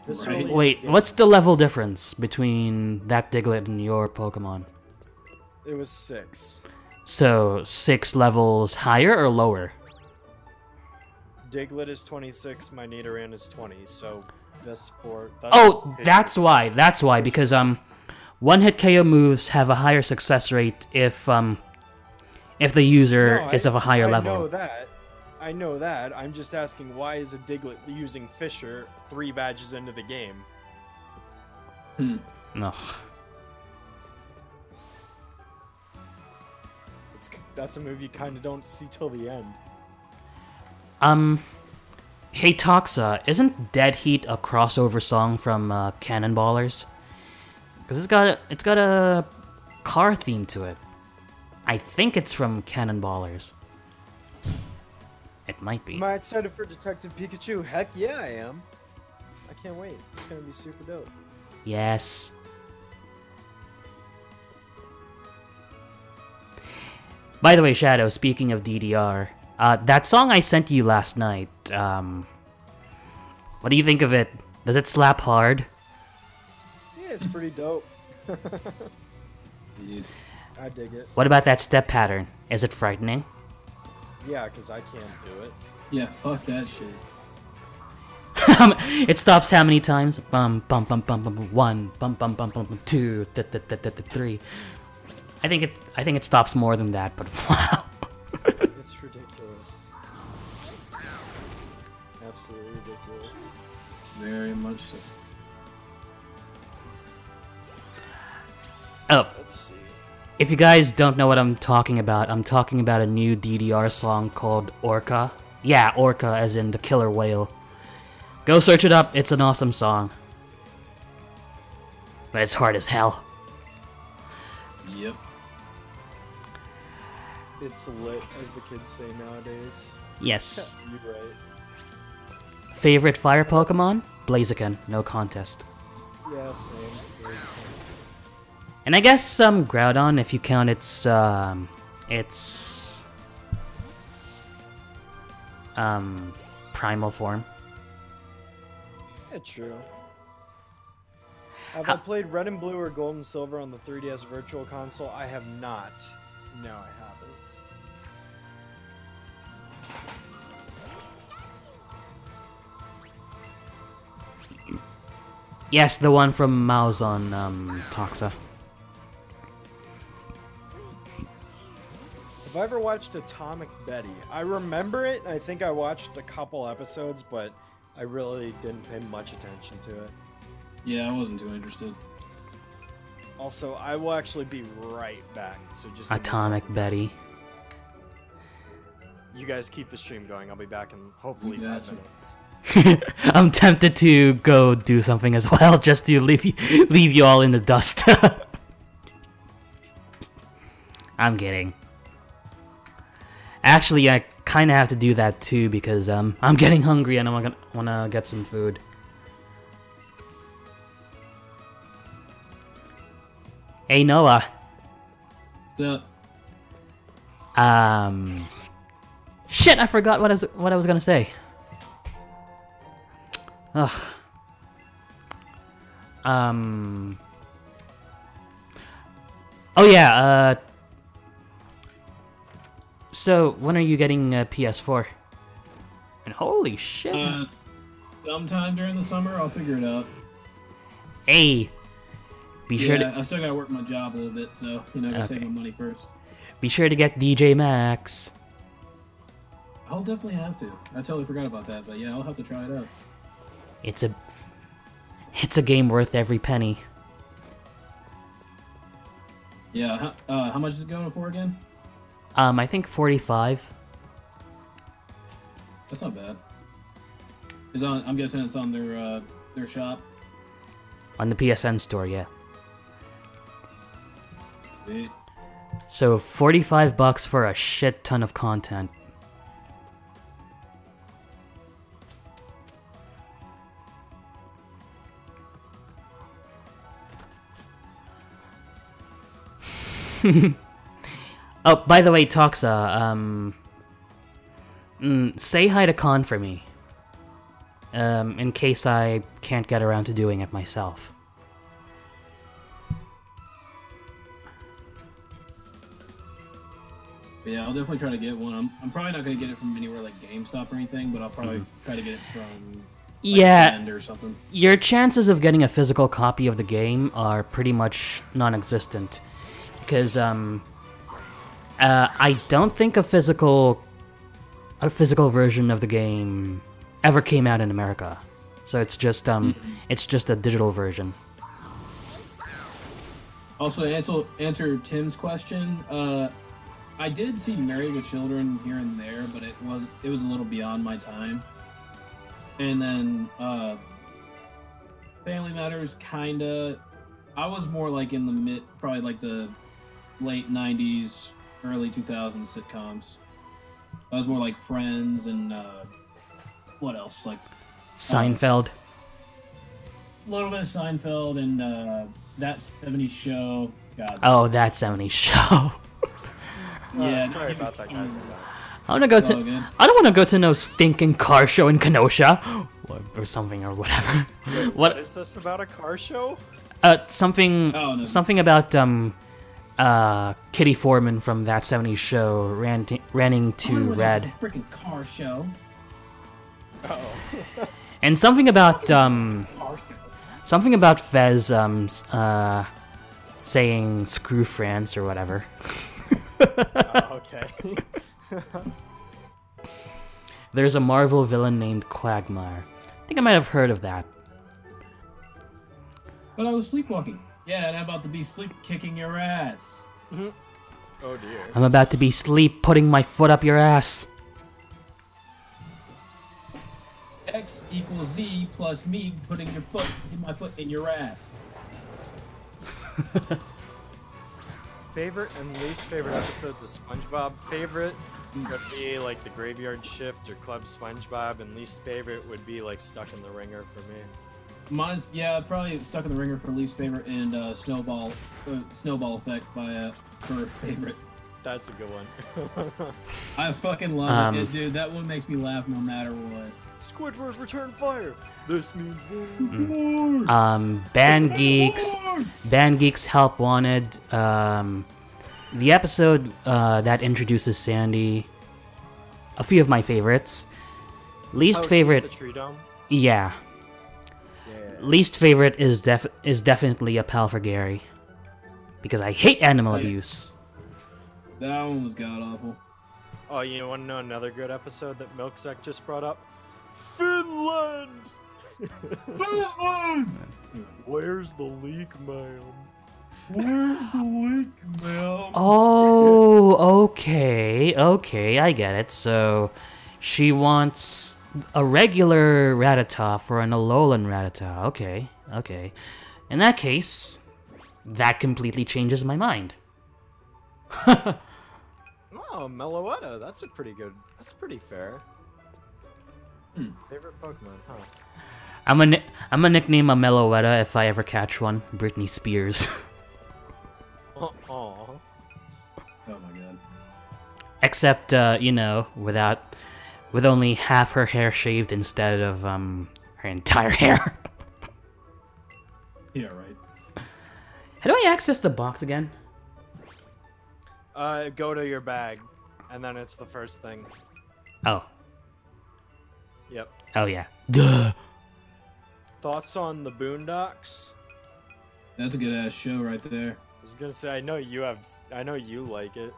Speaker 2: This
Speaker 3: Right.
Speaker 2: really
Speaker 1: Wait, what's the level difference between that Diglett and your Pokemon?
Speaker 2: It was 6.
Speaker 1: So, 6 levels higher or lower?
Speaker 2: Diglett is 26, my Nidoran is 20, so that's
Speaker 1: Oh, that's why. That's why, because one-hit KO moves have a higher success rate if the user is of a higher level.
Speaker 2: I know that. I know that. I'm just asking, why is a Diglett using Fisher 3 badges into the game?
Speaker 1: Ugh.
Speaker 2: That's a move you kind of don't see till the end.
Speaker 1: Hey Toxa, isn't Dead Heat a crossover song from Cannonballers? Because it's got a car theme to it. I think it's from Cannonballers. It might be.
Speaker 2: Am I excited for Detective Pikachu? Heck yeah, I am. I can't wait. It's gonna be super dope.
Speaker 1: Yes. By the way, Shadow, speaking of DDR, that song I sent you last night, what do you think of it? Does it slap hard?
Speaker 2: Yeah, it's pretty dope.
Speaker 3: Jeez.
Speaker 2: I dig it.
Speaker 1: What about that step pattern? Is it frightening?
Speaker 2: Yeah, because I can't do it.
Speaker 3: Yeah, fuck that shit.
Speaker 1: It stops how many times? Bum bum bum bum bum 1, bum bum bum bum 2, 3. I think it stops more than that, but wow.
Speaker 2: It's ridiculous. Absolutely ridiculous.
Speaker 3: Very much so.
Speaker 1: Oh,
Speaker 2: Let's see.
Speaker 1: if you guys don't know what I'm talking about a new DDR song called Orca. Yeah, Orca as in the killer whale. Go search it up, it's an awesome song. But it's hard as hell.
Speaker 3: Yep.
Speaker 2: It's lit, as the kids say nowadays.
Speaker 1: Yes.
Speaker 2: You're right.
Speaker 1: Favorite fire Pokemon? Blaziken, no contest.
Speaker 2: Yeah, same.
Speaker 1: And I guess Groudon, if you count its primal form.
Speaker 2: Yeah, true. Have I played Red and Blue or Gold and Silver on the 3DS Virtual Console? I have not. No, I haven't.
Speaker 1: Yes, the one from Mouse on Toxa.
Speaker 2: Have I ever watched Atomic Betty? I remember it. I think I watched a couple episodes, but I really didn't pay much attention to it.
Speaker 3: Yeah, I wasn't too interested.
Speaker 2: Also, I will actually be right back. So just give me a
Speaker 1: Atomic
Speaker 2: second,
Speaker 1: Betty.
Speaker 2: guys. You guys keep the stream going. I'll be back in hopefully 5 minutes.
Speaker 1: I'm tempted to go do something as well, just to leave you all in the dust. I'm kidding. Actually, I kind of have to do that too because I'm getting hungry and I wanna get some food. Hey Noah.
Speaker 3: What's up?
Speaker 1: Shit! I forgot what I was gonna say. Ugh. Oh yeah. So when are you getting a PS4? And holy shit!
Speaker 3: Sometime during the summer, I'll figure it out.
Speaker 1: Hey, be sure to.
Speaker 3: I still gotta work my job a little bit, so you know, I gotta save my money first.
Speaker 1: Be sure to get DJ Max.
Speaker 3: I'll definitely have to. I totally forgot about that, but yeah, I'll have to try it out.
Speaker 1: It's a game worth every penny.
Speaker 3: Yeah, how much is it going for again?
Speaker 1: I think 45.
Speaker 3: That's not bad. I'm guessing it's on their shop.
Speaker 1: On the PSN store, yeah.
Speaker 3: Sweet.
Speaker 1: So $45 for a shit ton of content. Oh, by the way, Toxa, say hi to Khan for me. In case I can't get around to doing it myself.
Speaker 3: Yeah, I'll definitely try to get one. I'm probably not gonna get it from anywhere like GameStop or anything, but I'll probably try to get it from like, or something.
Speaker 1: Your chances of getting a physical copy of the game are pretty much non-existent. Because I don't think a physical version of the game ever came out in America, so it's just a digital version.
Speaker 3: Also, to answer Tim's question, I did see Married with Children here and there, but it was a little beyond my time. And then Family Matters, kinda. I was more like in the probably like the late 90s, early 2000s sitcoms. I was more like Friends and what else? Like
Speaker 1: Seinfeld.
Speaker 3: A little bit of Seinfeld and That 70s Show. God.
Speaker 1: Oh, That 70s Show.
Speaker 3: Yeah.
Speaker 2: Sorry about that, guys.
Speaker 1: I don't want to go to no stinking car show in Kenosha, or something or whatever.
Speaker 2: What is this about, a car show?
Speaker 1: Something.
Speaker 3: Oh, no.
Speaker 1: Something about Kitty Foreman from That 70s Show ranting to Red.
Speaker 3: Freaking car show.
Speaker 2: Oh.
Speaker 1: And something about Fez saying "screw France" or whatever.
Speaker 2: Okay.
Speaker 1: There's a Marvel villain named Quagmire. I think I might have heard of that.
Speaker 3: But I was sleepwalking. Yeah, and I'm about to be sleep kicking your ass.
Speaker 2: Oh dear.
Speaker 1: I'm about to be sleep putting my foot up your ass.
Speaker 3: X equals Z plus me putting my foot in your ass.
Speaker 2: favorite and least favorite episodes of SpongeBob. Favorite would be like the Graveyard Shift or Club SpongeBob, and least favorite would be like Stuck in the Ringer for me.
Speaker 3: Mine's probably Stuck in the Ringer for least favorite, and Snowball Effect by for favorite.
Speaker 2: That's a good one.
Speaker 3: I fucking love it, dude. That one makes me laugh no matter what.
Speaker 2: Squidward, return fire. This means more.
Speaker 1: Band Geeks Help Wanted. The episode that introduces Sandy. A few of my favorites. Least favorite.
Speaker 2: The tree dome?
Speaker 1: Yeah. Least favorite is definitely A Pal for Gary. Because I hate animal abuse.
Speaker 3: That one was god awful.
Speaker 2: Oh, you want to know another good episode that Milksack just brought up? Finland! Finland! Where's the leak, ma'am?
Speaker 3: Where's the leak, ma'am?
Speaker 1: Oh, okay, I get it. So, she wants a regular Rattata for an Alolan Rattata. Okay. In that case, that completely changes my mind.
Speaker 2: Oh, Meloetta, that's pretty fair. Favorite Pokemon, huh?
Speaker 1: I'm gonna nickname a Meloetta if I ever catch one. Britney Spears.
Speaker 2: Aw.
Speaker 3: Oh my god.
Speaker 1: Except, with only half her hair shaved instead of her entire hair.
Speaker 3: Yeah, right.
Speaker 1: How do I access the box again?
Speaker 2: Go to your bag, and then it's the first thing.
Speaker 1: Oh.
Speaker 2: Yep.
Speaker 1: Oh yeah. Duh.
Speaker 2: Thoughts on the Boondocks?
Speaker 3: That's a good ass show right there.
Speaker 2: I was gonna say, I know you like it.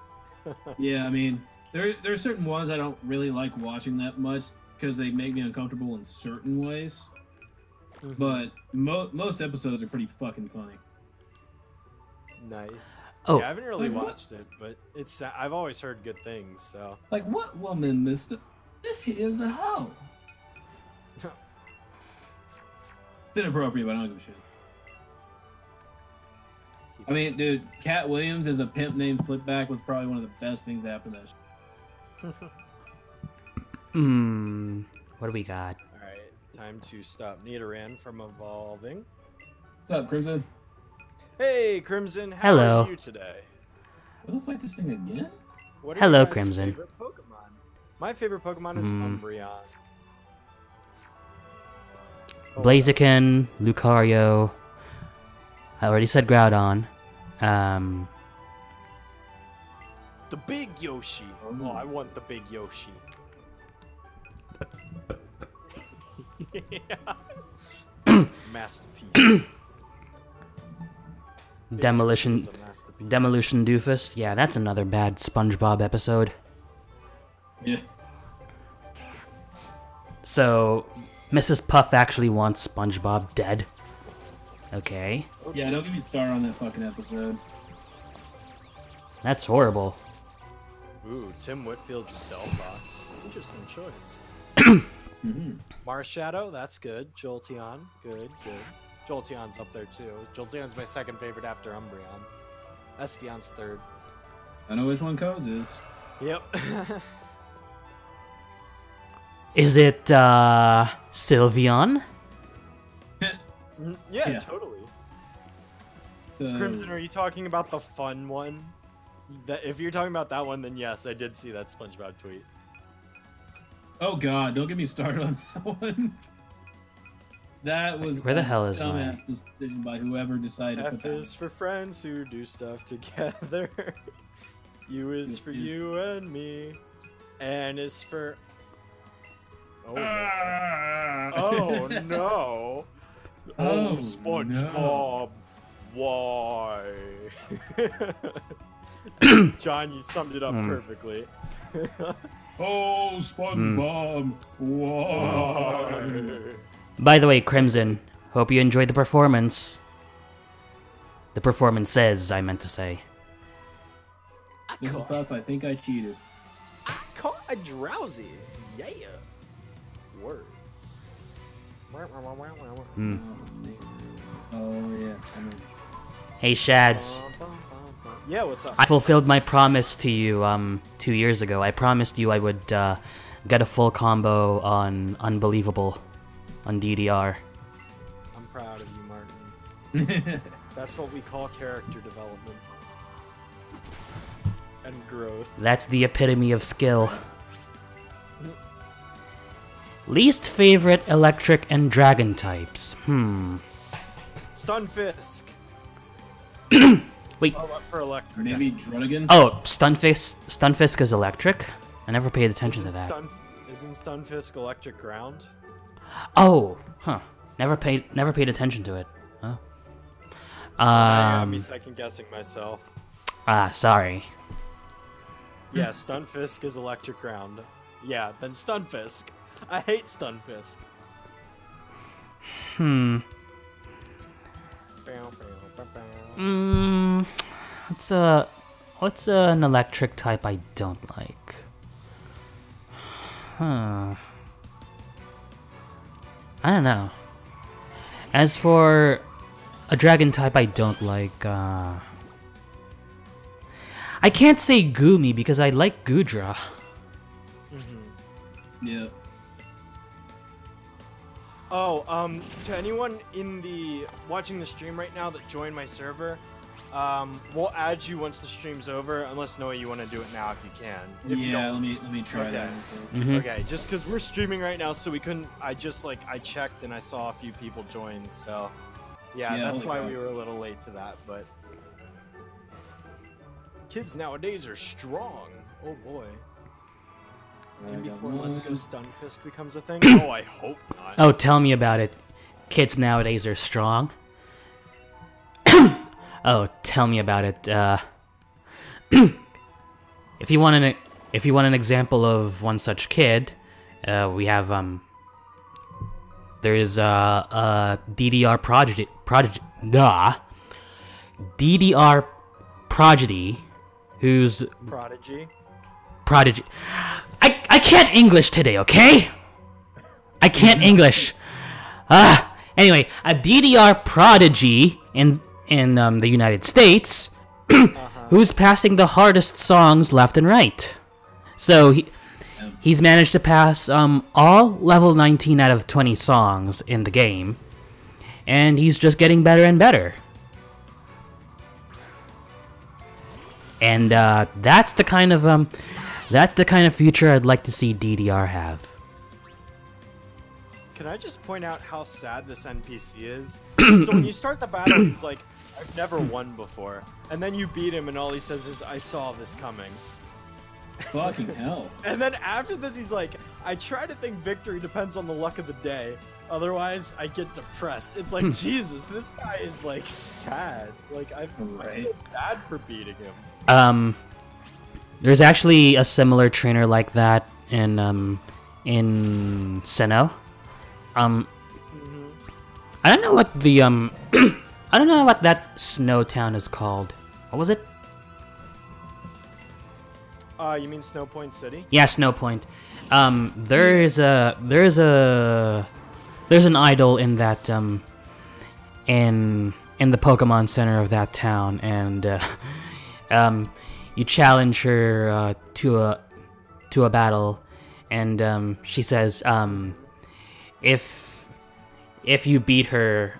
Speaker 3: Yeah, I mean, there are certain ones I don't really like watching that much because they make me uncomfortable in certain ways. But most episodes are pretty fucking funny.
Speaker 2: Nice.
Speaker 1: Oh.
Speaker 2: Yeah, I haven't really watched it, but I've always heard good things, so.
Speaker 3: Like, what woman, mister? This here is a hoe. It's inappropriate, but I don't give a shit. I mean, dude, Cat Williams as a pimp named Slipback was probably one of the best things that happened to that shit.
Speaker 1: What do we got?
Speaker 2: Alright, time to stop Nidoran from evolving.
Speaker 3: What's up, Crimson?
Speaker 2: Hey, Crimson, how
Speaker 1: Hello.
Speaker 2: are you today?
Speaker 3: Will they fight this thing again?
Speaker 2: What are
Speaker 1: Hello,
Speaker 2: your guys'
Speaker 1: Crimson.
Speaker 2: favorite Pokemon? My favorite Pokemon is Umbreon.
Speaker 1: Blaziken, Lucario. I already said Groudon.
Speaker 2: The big Yoshi. Oh, I want the big Yoshi. Masterpiece.
Speaker 1: Demolition
Speaker 2: Is a masterpiece.
Speaker 1: Demolition Doofus. Yeah, that's another bad SpongeBob episode.
Speaker 3: Yeah.
Speaker 1: So, Mrs. Puff actually wants SpongeBob dead. Okay.
Speaker 3: Yeah, don't get me started on that fucking episode.
Speaker 1: That's horrible.
Speaker 2: Ooh, Tim Whitfield's is Delphox. Interesting choice. Marshadow, that's good. Jolteon, good. Jolteon's up there too. Jolteon's my second favorite after Umbreon. Espeon's third.
Speaker 3: I know which one Codes is.
Speaker 2: Yep.
Speaker 1: Is it, Sylveon?
Speaker 2: Yeah, totally.
Speaker 3: So,
Speaker 2: Crimson, are you talking about the fun one? If you're talking about that one, then yes, I did see that SpongeBob tweet.
Speaker 3: oh god, don't get me started on that one. That was
Speaker 1: Where the hell is
Speaker 3: a
Speaker 1: mine?
Speaker 3: dumbass decision by whoever decided to put
Speaker 2: F
Speaker 3: that.
Speaker 2: is for friends who do stuff together. U is for you and me. N is for... Oh, no. Oh no.
Speaker 3: Oh,
Speaker 2: SpongeBob. Why? John, you summed it up perfectly.
Speaker 3: Oh, SpongeBob, why?
Speaker 1: By the way, Crimson, hope you enjoyed the performance. The performances, I meant to say.
Speaker 3: This is Puff, I think I cheated.
Speaker 2: I caught a drowsy. Yeah. Word.
Speaker 3: Oh, yeah. I know.
Speaker 1: Hey, Shads.
Speaker 2: Yeah, what's up?
Speaker 1: I fulfilled my promise to you 2 years ago. I promised you I would get a full combo on Unbelievable on DDR.
Speaker 2: I'm proud of you, Martin. That's what we call character development. And growth.
Speaker 1: That's the epitome of skill. Least favorite electric and dragon types.
Speaker 2: Stunfisk.
Speaker 1: Wait.
Speaker 2: Oh, up for electric.
Speaker 3: Maybe Druddigan?
Speaker 1: Oh, Stunfisk is electric? I never paid attention to that.
Speaker 2: Isn't Stunfisk electric ground?
Speaker 1: Oh, huh. Never paid attention to it. Huh.
Speaker 2: I got me second guessing myself.
Speaker 1: Sorry.
Speaker 2: Yeah, Stunfisk is electric ground. Yeah, then Stunfisk. I hate Stunfisk.
Speaker 1: What's an electric type I don't like? I don't know. As for a dragon type I don't like, I can't say Goomy because I like Goodra.
Speaker 3: Yeah.
Speaker 2: Oh, to anyone in the watching the stream right now that joined my server, we'll add you once the stream's over. Unless Noah, you want to do it now if you can. If you
Speaker 3: Yeah,
Speaker 2: don't.
Speaker 3: let me try that.
Speaker 2: Okay, just because we're streaming right now, so we couldn't. I checked and I saw a few people join. So, yeah, that's why we were a little late to that. But kids nowadays are strong. Oh boy. And before Let's Go Stunfisk becomes a thing? Oh, I hope not.
Speaker 1: Oh, tell me about it. Kids nowadays are strong. Oh, tell me about it. If you want an example of one such kid, we have there's a DDR prodigy, who's prodigy. I can't English today, okay? I can't English. Anyway, a DDR prodigy in the United States, who's passing the hardest songs left and right. So he's managed to pass all level 19 out of 20 songs in the game, and he's just getting better and better. And that's the kind of future I'd like to see DDR have.
Speaker 2: Can I just point out how sad this NPC is? So when you start the battle, he's like, I've never won before. And then you beat him and all he says is, I saw this coming.
Speaker 3: Fucking hell.
Speaker 2: And then after this, he's like, I try to think victory depends on the luck of the day. Otherwise, I get depressed. It's like, Jesus, this guy is like sad. Like, I feel bad for beating him.
Speaker 1: There's actually a similar trainer like that in Sinnoh. I don't know what the I don't know what that snow town is called. What was it?
Speaker 2: You mean Snow Point City?
Speaker 1: Yeah, Snow Point. There's an idol in that in the Pokemon Center of that town, and you challenge her to a battle, and she says, if you beat her,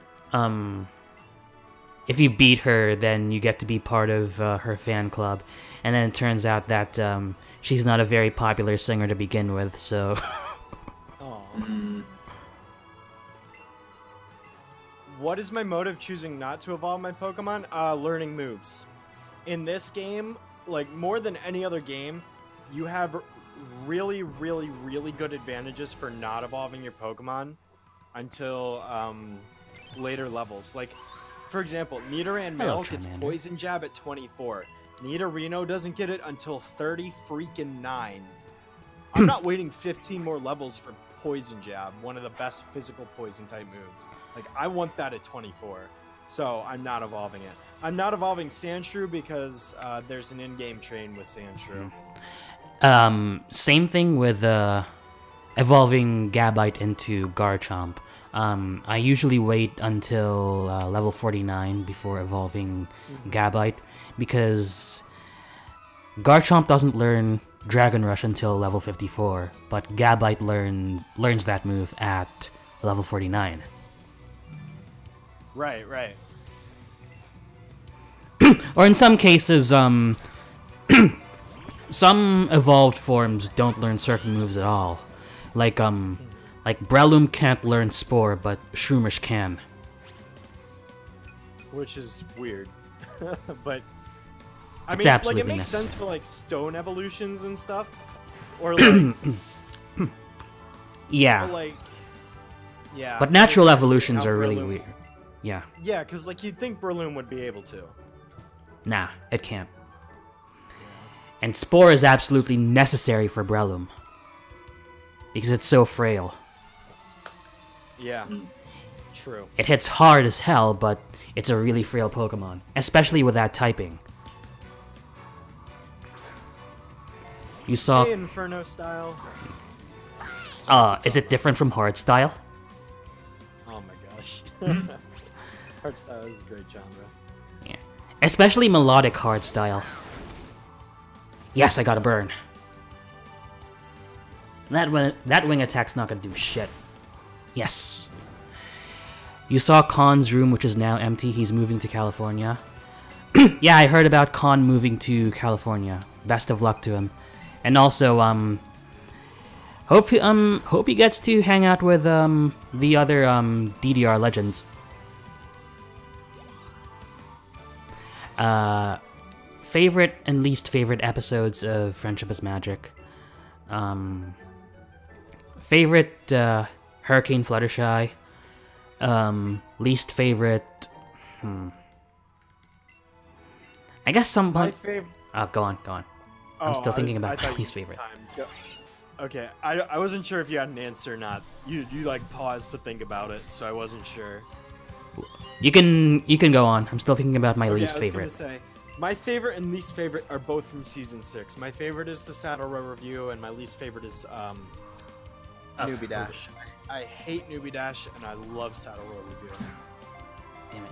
Speaker 1: then you get to be part of her fan club. And then it turns out that she's not a very popular singer to begin with, so.
Speaker 2: What is my motive choosing not to evolve my Pokemon? Learning moves. In this game, like more than any other game, you have really, really, really good advantages for not evolving your Pokemon until later levels. Like, for example, Nidoran Male gets Poison Jab at 24. Nidorino doesn't get it until 39. I'm not waiting 15 more levels for Poison Jab, one of the best physical poison type moves. Like, I want that at 24. So I'm not evolving it. I'm not evolving Sandshrew because there's an in-game train with Sandshrew.
Speaker 1: Same thing with evolving Gabite into Garchomp. I usually wait until level 49 before evolving Gabite, because Garchomp doesn't learn Dragon Rush until level 54, but Gabite learns that move at level 49.
Speaker 2: Right.
Speaker 1: Or in some cases, some evolved forms don't learn certain moves at all. Like Breloom can't learn Spore, but Shroomish can.
Speaker 2: Which is weird. But I
Speaker 1: It's
Speaker 2: mean,
Speaker 1: absolutely
Speaker 2: it makes
Speaker 1: necessary.
Speaker 2: sense for like stone evolutions and stuff. Or like
Speaker 1: Yeah.
Speaker 2: like yeah.
Speaker 1: But natural
Speaker 2: it's
Speaker 1: evolutions
Speaker 2: how
Speaker 1: are really
Speaker 2: Breloom-
Speaker 1: weird. Yeah.
Speaker 2: Yeah, because like you'd think Breloom would be able to.
Speaker 1: Nah, it can't. And Spore is absolutely necessary for Breloom, because it's so frail.
Speaker 2: Yeah. True.
Speaker 1: It hits hard as hell, but it's a really frail Pokemon, especially with that typing. You saw...
Speaker 2: Hey, Inferno style.
Speaker 1: is it different from Hard Style?
Speaker 2: Oh my gosh. Hard style is a great genre.
Speaker 1: Yeah. Especially melodic Hard Style. Yes, I got a burn. That wing attack's not gonna do shit. Yes. You saw Khan's room, which is now empty. He's moving to California. Yeah, I heard about Khan moving to California. Best of luck to him. And also, hope he gets to hang out with the other DDR legends. Favorite and least favorite episodes of Friendship is Magic. Favorite Hurricane Fluttershy. Least favorite. I guess some.
Speaker 2: My favorite.
Speaker 1: Go on. I'm still thinking about my least favorite.
Speaker 2: Okay, I wasn't sure if you had an answer or not. You like paused to think about it, so I wasn't sure.
Speaker 1: You can go on. I'm still thinking about my
Speaker 2: Okay,
Speaker 1: least
Speaker 2: I was
Speaker 1: favorite.
Speaker 2: gonna say, my favorite and least favorite are both from season 6. My favorite is the Saddle Row review, and my least favorite is Newbie Dash. I hate Newbie Dash, and I love Saddle Row review.
Speaker 1: Damn it.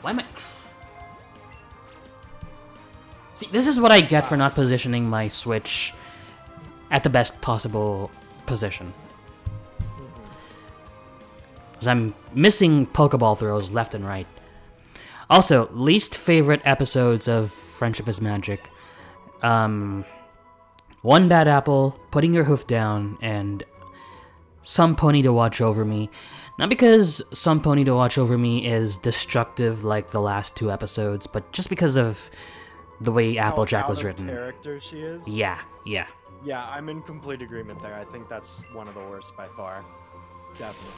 Speaker 1: Why am I... See, this is what I get for not positioning my Switch at the best possible position. Because I'm missing Pokeball throws left and right. Also, least favorite episodes of Friendship is Magic. One Bad Apple, Putting Your Hoof Down, and Some Pony to Watch Over Me. Not because Some Pony to Watch Over Me is destructive like the last 2 episodes, but just because of the way Applejack was written.
Speaker 2: Character she is.
Speaker 1: Yeah.
Speaker 2: Yeah, I'm in complete agreement there. I think that's one of the worst by far. Definitely.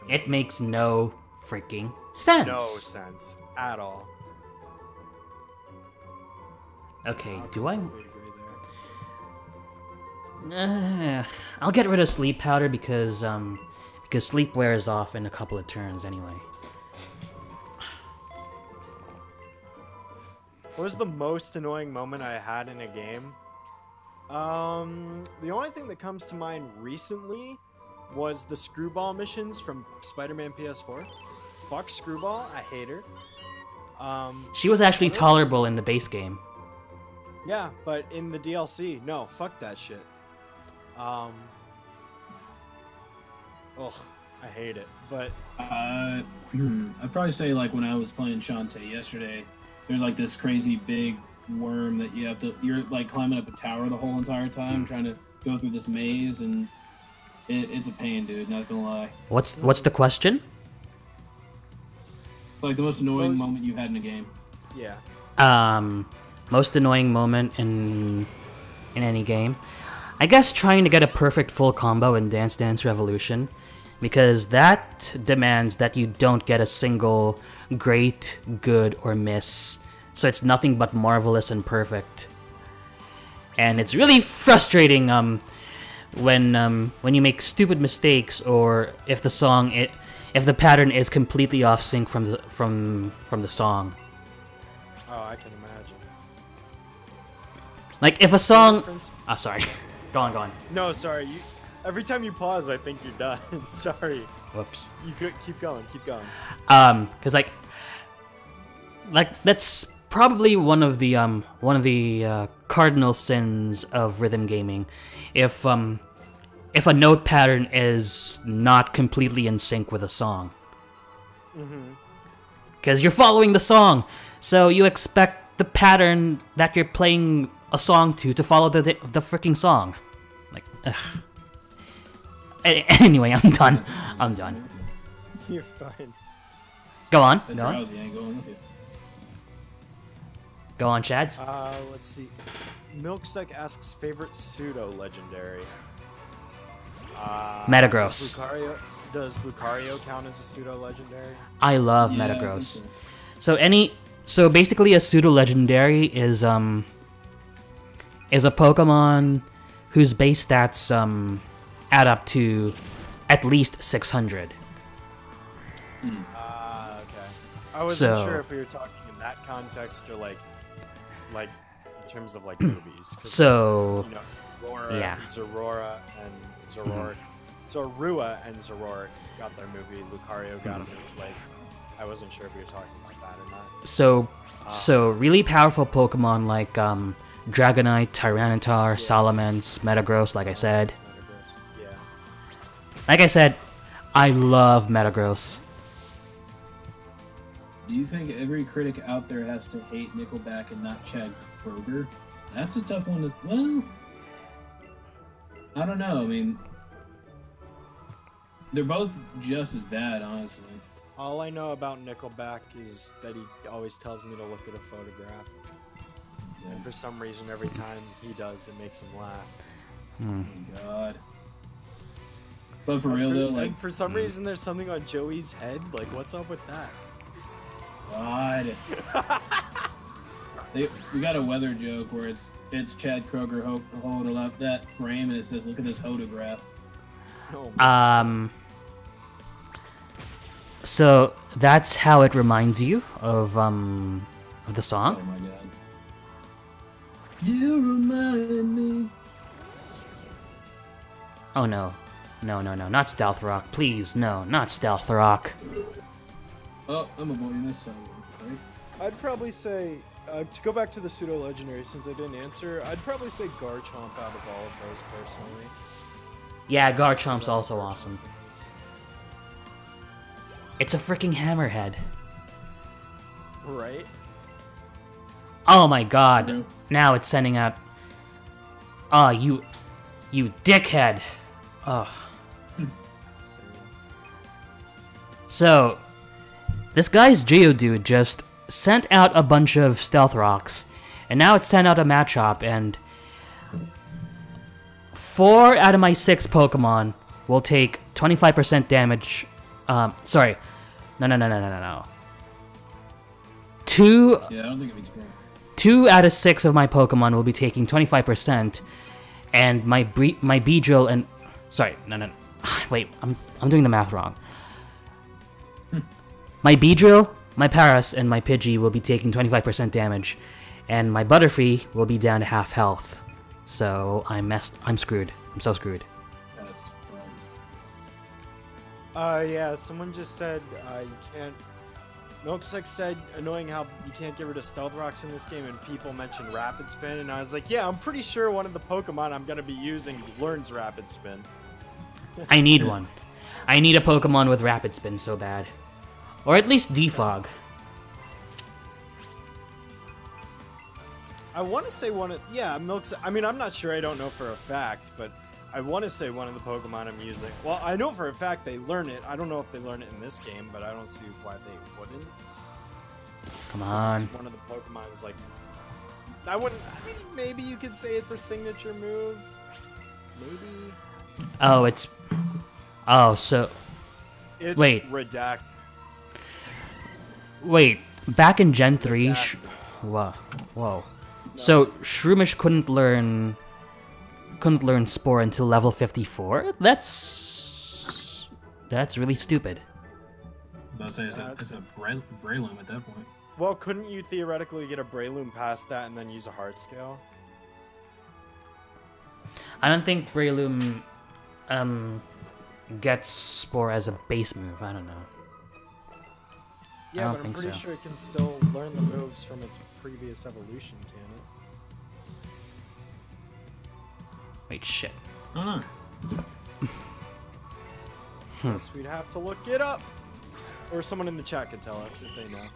Speaker 1: It makes no freaking sense.
Speaker 2: No sense at all.
Speaker 1: Okay, do I...
Speaker 2: Completely agree there.
Speaker 1: I'll get rid of Sleep Powder because Sleep wears off in a couple of turns anyway.
Speaker 2: What was the most annoying moment I had in a game? The only thing that comes to mind recently was the Screwball missions from Spider-Man PS4. Fuck Screwball, I hate her.
Speaker 1: She was actually tolerable in the base game.
Speaker 2: Yeah, but in the DLC, no, fuck that shit. Ugh, I hate it, but...
Speaker 3: I'd probably say, like, when I was playing Shantae yesterday, there's, like, this crazy big worm that you're, like, climbing up a tower the whole entire time, trying to go through this maze, and it's a pain, dude, not gonna lie.
Speaker 1: What's the question?
Speaker 3: It's, like, the most annoying moment you've had in a game.
Speaker 2: Yeah.
Speaker 1: Most annoying moment in any game? I guess trying to get a perfect full combo in Dance Dance Revolution, because that demands that you don't get a single great, good, or miss, so it's nothing but marvelous and perfect. And it's really frustrating when you make stupid mistakes, or if the pattern is completely off sync from the song.
Speaker 2: Oh, I can imagine.
Speaker 1: Like if a song... Oh, sorry. Go on.
Speaker 2: No, sorry. Every time you pause, I think you're done. Sorry.
Speaker 1: Whoops.
Speaker 2: You could keep going. Keep going.
Speaker 1: Cause like that's probably one of the cardinal sins of rhythm gaming. If a note pattern is not completely in sync with a song. Because you're following the song, so you expect the pattern that you're playing a song to follow the freaking song. Like, ugh. Anyway, I'm done. I'm done.
Speaker 2: You're fine.
Speaker 1: Go on.
Speaker 3: That
Speaker 1: Go on.
Speaker 3: drowsy ain't going with you.
Speaker 1: Go on, Chads.
Speaker 2: Let's see. Milksuck asks favorite pseudo legendary.
Speaker 1: Metagross.
Speaker 2: Does Lucario count as a pseudo legendary?
Speaker 1: I love
Speaker 3: Yeah, I
Speaker 1: Metagross.
Speaker 3: think
Speaker 1: So basically, a pseudo legendary is a Pokemon whose base stats add up to at least 600.
Speaker 2: Okay. I wasn't
Speaker 1: So-
Speaker 2: sure if we were talking in that context or like in terms of like movies. 'Cause,
Speaker 1: So
Speaker 2: you know, Zorora,
Speaker 1: yeah.
Speaker 2: Zorora and Zorora, Zorua and Zorora got their movie. Lucario got a movie. Like, I wasn't sure if we were talking about that or not.
Speaker 1: so really powerful Pokemon like Dragonite, Tyranitar, Salamence, Metagross. Like I said,
Speaker 2: Metagross. Yeah.
Speaker 1: like I said, I love Metagross.
Speaker 3: Do you think every critic out there has to hate Nickelback and not Chad Kroger? That's a tough one to... Well... I don't know, I mean... They're both just as bad, honestly.
Speaker 2: All I know about Nickelback is that he always tells me to look at a photograph. And for some reason, every time he does, it makes him laugh.
Speaker 3: Oh my god. But for real, though, like...
Speaker 2: for some reason, there's something on Joey's head. Like, what's up with that?
Speaker 3: God. We got a weather joke where it's Chad Kroger holding up that frame and it says, "Look at this photograph."
Speaker 2: Oh, man.
Speaker 1: So that's how it reminds you of the
Speaker 3: Oh
Speaker 1: song.
Speaker 3: my god. You remind me.
Speaker 1: Oh no, not Stealth Rock, please, no, not Stealth Rock.
Speaker 3: Oh, I'm avoiding this song. Right?
Speaker 2: I'd probably say, to go back to the pseudo-legendary, since I didn't answer, I'd probably say Garchomp out of all of those, personally.
Speaker 1: Yeah, Garchomp's also awesome. It's a freaking hammerhead.
Speaker 2: Right?
Speaker 1: Oh my god,
Speaker 3: True.
Speaker 1: now it's sending out... Oh, you dickhead. Oh. So, this guy's Geodude just sent out a bunch of Stealth Rocks, and now it's sent out a Machop, and 4 out of my 6 Pokemon will take 25% damage. Sorry. No. 2
Speaker 3: Yeah, I don't think it makes sense.
Speaker 1: 2 out of 6 of my Pokemon will be taking 25%, and my Beedrill and... Sorry, no. Wait, I'm doing the math wrong. My Beedrill, my Paras, and my Pidgey will be taking 25% damage, and my Butterfree will be down to half health. So I'm screwed. I'm so screwed.
Speaker 3: That's right.
Speaker 2: Yeah, someone just said, you can't... Milksuck said, annoying how you can't get rid of Stealth Rocks in this game, and people mentioned Rapid Spin, and I was like, yeah, I'm pretty sure one of the Pokemon I'm gonna be using learns Rapid Spin.
Speaker 1: I need one. I need a Pokemon with Rapid Spin so bad. Or at least Defog.
Speaker 2: I want to say one of... Yeah, Milksuck... I mean, I'm not sure, I don't know for a fact, but I want to say one of the Pokemon I'm using... Well, I know for a fact they learn it. I don't know if they learn it in this game, but I don't see why they wouldn't.
Speaker 1: Come on.
Speaker 2: One of the Pokemon is like... I wouldn't... I mean, maybe you could say it's a signature move. Maybe...
Speaker 1: Oh, it's... Oh, so...
Speaker 2: It's
Speaker 1: Wait.
Speaker 2: Redact.
Speaker 1: Wait, back in Gen 3... Whoa.
Speaker 2: No.
Speaker 1: So, Shroomish couldn't learn Spore until level 54? That's really stupid.
Speaker 3: I was about to say, it's a Breloom at that point.
Speaker 2: Well, couldn't you theoretically get a Breloom past that and then use a Heart Scale?
Speaker 1: I don't think Breloom... gets Spore as a base move. I don't know.
Speaker 2: Yeah, but I'm pretty sure it can still learn the moves from its previous evolution, can it?
Speaker 1: Wait, shit.
Speaker 2: Guess we'd have to look it up. Or someone in the chat could tell us if they know.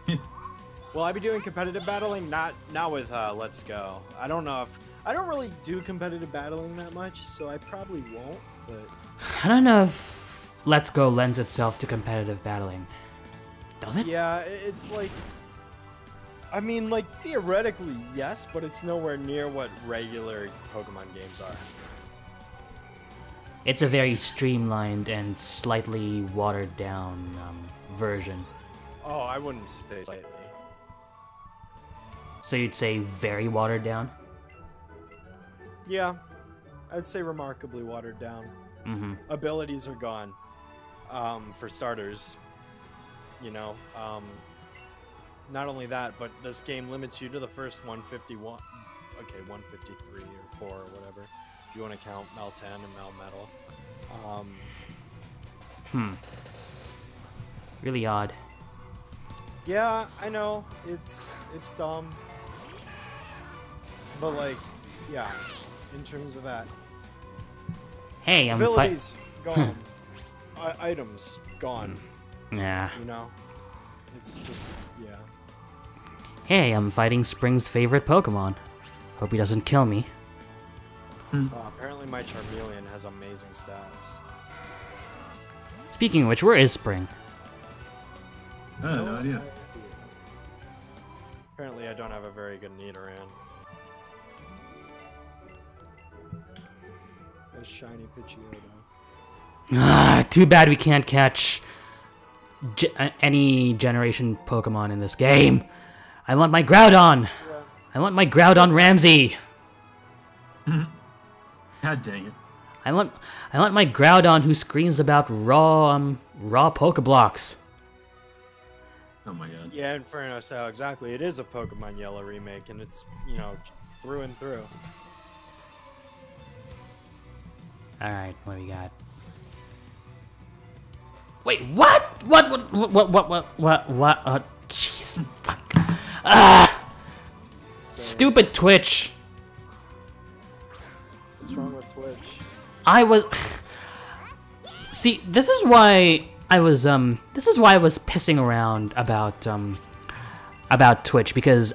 Speaker 2: Will I be doing competitive battling? Not with Let's Go. I don't know if... I don't really do competitive battling that much, so I probably won't, but...
Speaker 1: I don't know if Let's Go lends itself to competitive battling. Does it?
Speaker 2: Yeah, it's like... I mean, like, theoretically, yes, but it's nowhere near what regular Pokemon games are.
Speaker 1: It's a very streamlined and slightly watered down version.
Speaker 2: Oh, I wouldn't say slightly.
Speaker 1: So you'd say very watered down?
Speaker 2: Yeah, I'd say remarkably watered down. Abilities are gone, for starters. You know, not only that, but this game limits you to the first 151. Okay, 153 or 4 or whatever. If you want to count Meltan and Melmetal.
Speaker 1: Really odd.
Speaker 2: Yeah, I know. It's dumb. But like, yeah, in terms of that.
Speaker 1: Hey, I'm
Speaker 2: abilities gone. Items gone.
Speaker 1: Yeah.
Speaker 2: You know? It's just, yeah.
Speaker 1: Hey, I'm fighting Spring's favorite Pokemon. Hope he doesn't kill me.
Speaker 2: Apparently my Charmeleon has amazing stats.
Speaker 1: Speaking of which, where is Spring?
Speaker 3: I have no idea.
Speaker 2: Apparently I don't have a very good Nidoran. A shiny Pidgeotto.
Speaker 1: Too bad we can't catch any generation Pokemon in this game. I want my Groudon! Yeah. I want my Groudon Ramsey!
Speaker 3: God dang it.
Speaker 1: I want my Groudon who screams about raw Pokeblocks.
Speaker 3: Oh my god.
Speaker 2: Yeah, Inferno style, exactly. It is a Pokemon Yellow remake, and it's, you know, through and through.
Speaker 1: Alright, what do we got? Wait, what? What? Jeez, fuck. Stupid Twitch.
Speaker 2: What's wrong with Twitch?
Speaker 1: See, this is why I was pissing around about Twitch, because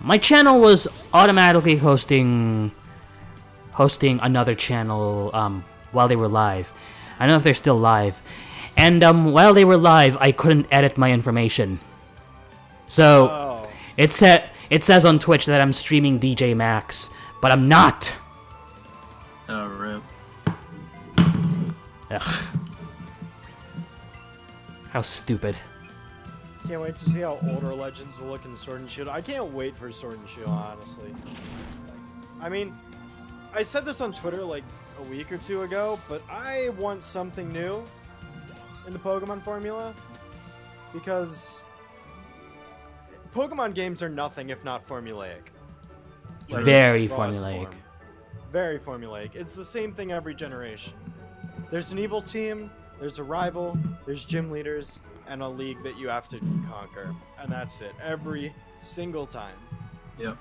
Speaker 1: my channel was automatically hosting another channel while they were live. I don't know if they're still live. And while they were live, I couldn't edit my information. So it says on Twitch that I'm streaming DJ Max, but I'm not.
Speaker 3: Oh, rip.
Speaker 1: Ugh. How stupid.
Speaker 2: Can't wait to see how older Legends will look in Sword and Shield. I can't wait for Sword and Shield, honestly. I mean, I said this on Twitter like a week or two ago, but I want something new in the Pokemon formula, because Pokemon games are nothing if not formulaic. Like,
Speaker 1: very formulaic.
Speaker 2: Very formulaic. It's the same thing every generation. There's an evil team, there's a rival, there's gym leaders, and a league that you have to conquer. And that's it. Every single time.
Speaker 3: Yep.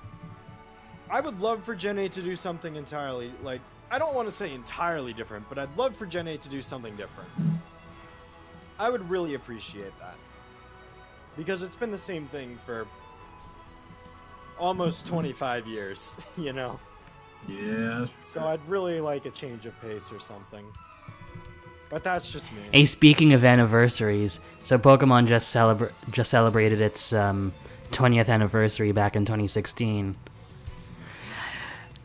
Speaker 2: I would love for Gen 8 to do something entirely, like, I don't want to say entirely different, but I'd love for Gen 8 to do something different. I would really appreciate that. Because it's been the same thing for almost 25 years, you know?
Speaker 3: Yeah.
Speaker 2: So I'd really like a change of pace or something. But that's just me.
Speaker 1: Hey, speaking of anniversaries, so Pokemon just celebrated its 20th anniversary back in 2016.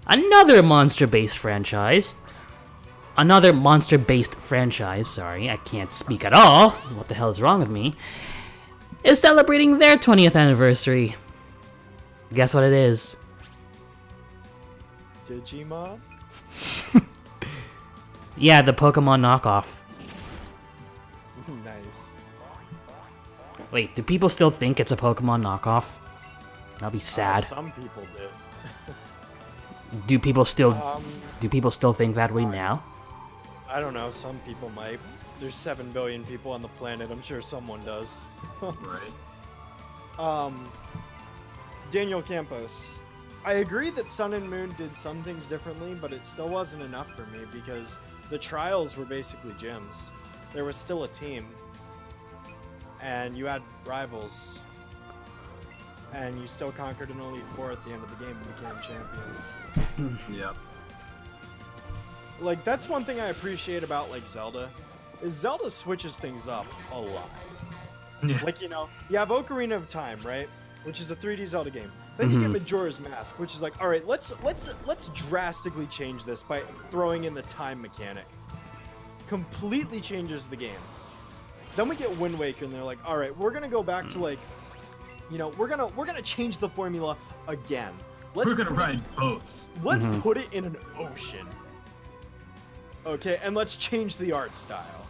Speaker 1: Another monster-based franchise, sorry, I can't speak at all, what the hell is wrong with me, is celebrating their 20th anniversary. Guess what it is?
Speaker 2: Digimon?
Speaker 1: Yeah, the Pokemon knockoff.
Speaker 2: Nice.
Speaker 1: Wait, do people still think it's a Pokemon knockoff? That'll be sad.
Speaker 2: Some people do.
Speaker 1: Do people still think that way now?
Speaker 2: I don't know. Some people might. There's 7 billion people on the planet. I'm sure someone does.
Speaker 3: Right.
Speaker 2: Daniel Campos. I agree that Sun and Moon did some things differently, but it still wasn't enough for me because the trials were basically gyms. There was still a team, and you had rivals, and you still conquered an Elite Four at the end of the game and became champion.
Speaker 3: Yep.
Speaker 2: Like, that's one thing I appreciate about, like, Zelda, is Zelda switches things up a lot.
Speaker 3: Yeah.
Speaker 2: Like, you know, you have Ocarina of Time, right? Which is a 3D Zelda game. Then you get Majora's Mask, which is like, all right, let's drastically change this by throwing in the time mechanic. Completely changes the game. Then we get Wind Waker, and they're like, all right, we're gonna go back to like, you know, we're gonna change the formula again.
Speaker 3: We're gonna ride boats.
Speaker 2: Let's put it in an ocean. Okay, and let's change the art style.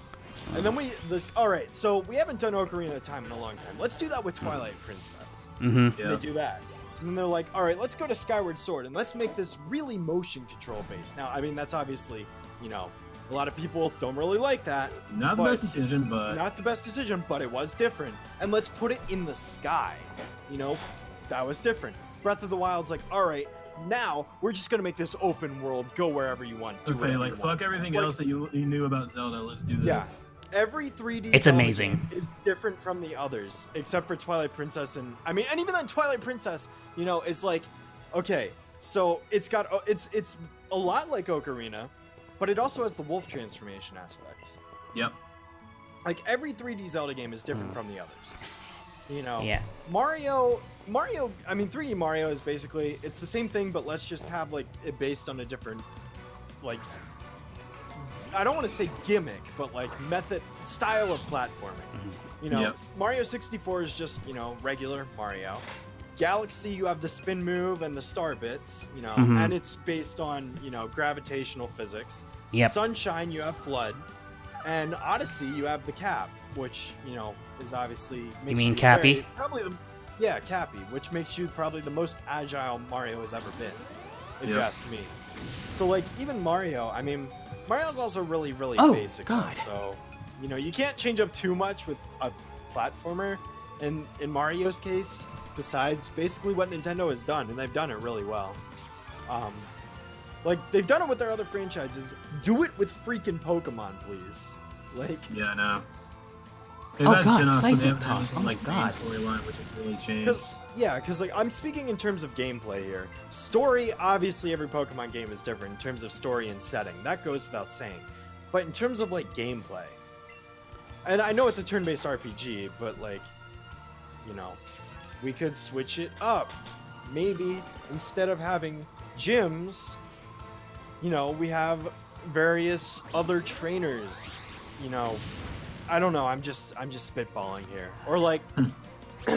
Speaker 2: And then all right, so we haven't done Ocarina of Time in a long time. Let's do that with Twilight Princess.
Speaker 3: Yeah.
Speaker 2: They do that. And then they're like, all right, let's go to Skyward Sword and let's make this really motion control based. Now, I mean, that's obviously, you know, a lot of people don't really like that.
Speaker 3: Not the best decision, but...
Speaker 2: Not the best decision, but it was different. And let's put it in the sky. You know, that was different. Breath of the Wild's like, all right, now we're just going to make this open world, go wherever you want.
Speaker 3: Let's say, like, fuck everything else that you knew about Zelda, let's do this.
Speaker 2: Yeah. Every 3D
Speaker 1: It's
Speaker 2: Zelda
Speaker 1: amazing.
Speaker 2: game is different from the others, except for Twilight Princess, and I mean, and even then, Twilight Princess, you know, is like, okay, so it's a lot like Ocarina, but it also has the wolf transformation aspect.
Speaker 3: Yep.
Speaker 2: Like every 3D Zelda game is different from the others. You know,
Speaker 1: Yeah.
Speaker 2: Mario, I mean, 3D Mario is basically, it's the same thing, but let's just have like it based on a different, like, I don't want to say gimmick, but like style of platforming. You know, Mario 64 is just, you know, regular Mario. Galaxy, you have the spin move and the star bits, you know, and it's based on, you know, gravitational physics.
Speaker 1: Yep.
Speaker 2: Sunshine, you have Flood. And Odyssey, you have the Cap, which, you know, is obviously...
Speaker 1: You mean Cappy?
Speaker 2: Yeah, Cappy, which makes you probably the most agile Mario has ever been, if you ask me. So, like, even Mario, I mean... Mario's also really, really basic.
Speaker 1: God.
Speaker 2: So, you know, you can't change up too much with a platformer. And in Mario's case, besides basically what Nintendo has done, and they've done it really well. Like, they've done it with their other franchises. Do it with freaking Pokemon, please. Like...
Speaker 3: Yeah, I know.
Speaker 1: Seismic Toss. Oh my god.
Speaker 3: Storyline, which has really changed.
Speaker 2: Because like I'm speaking in terms of gameplay here. Story, obviously, every Pokemon game is different in terms of story and setting. That goes without saying. But in terms of like gameplay, and I know it's a turn-based RPG, but like, you know, we could switch it up. Maybe instead of having gyms, you know, we have various other trainers. You know. I don't know, I'm just spitballing here. Or like,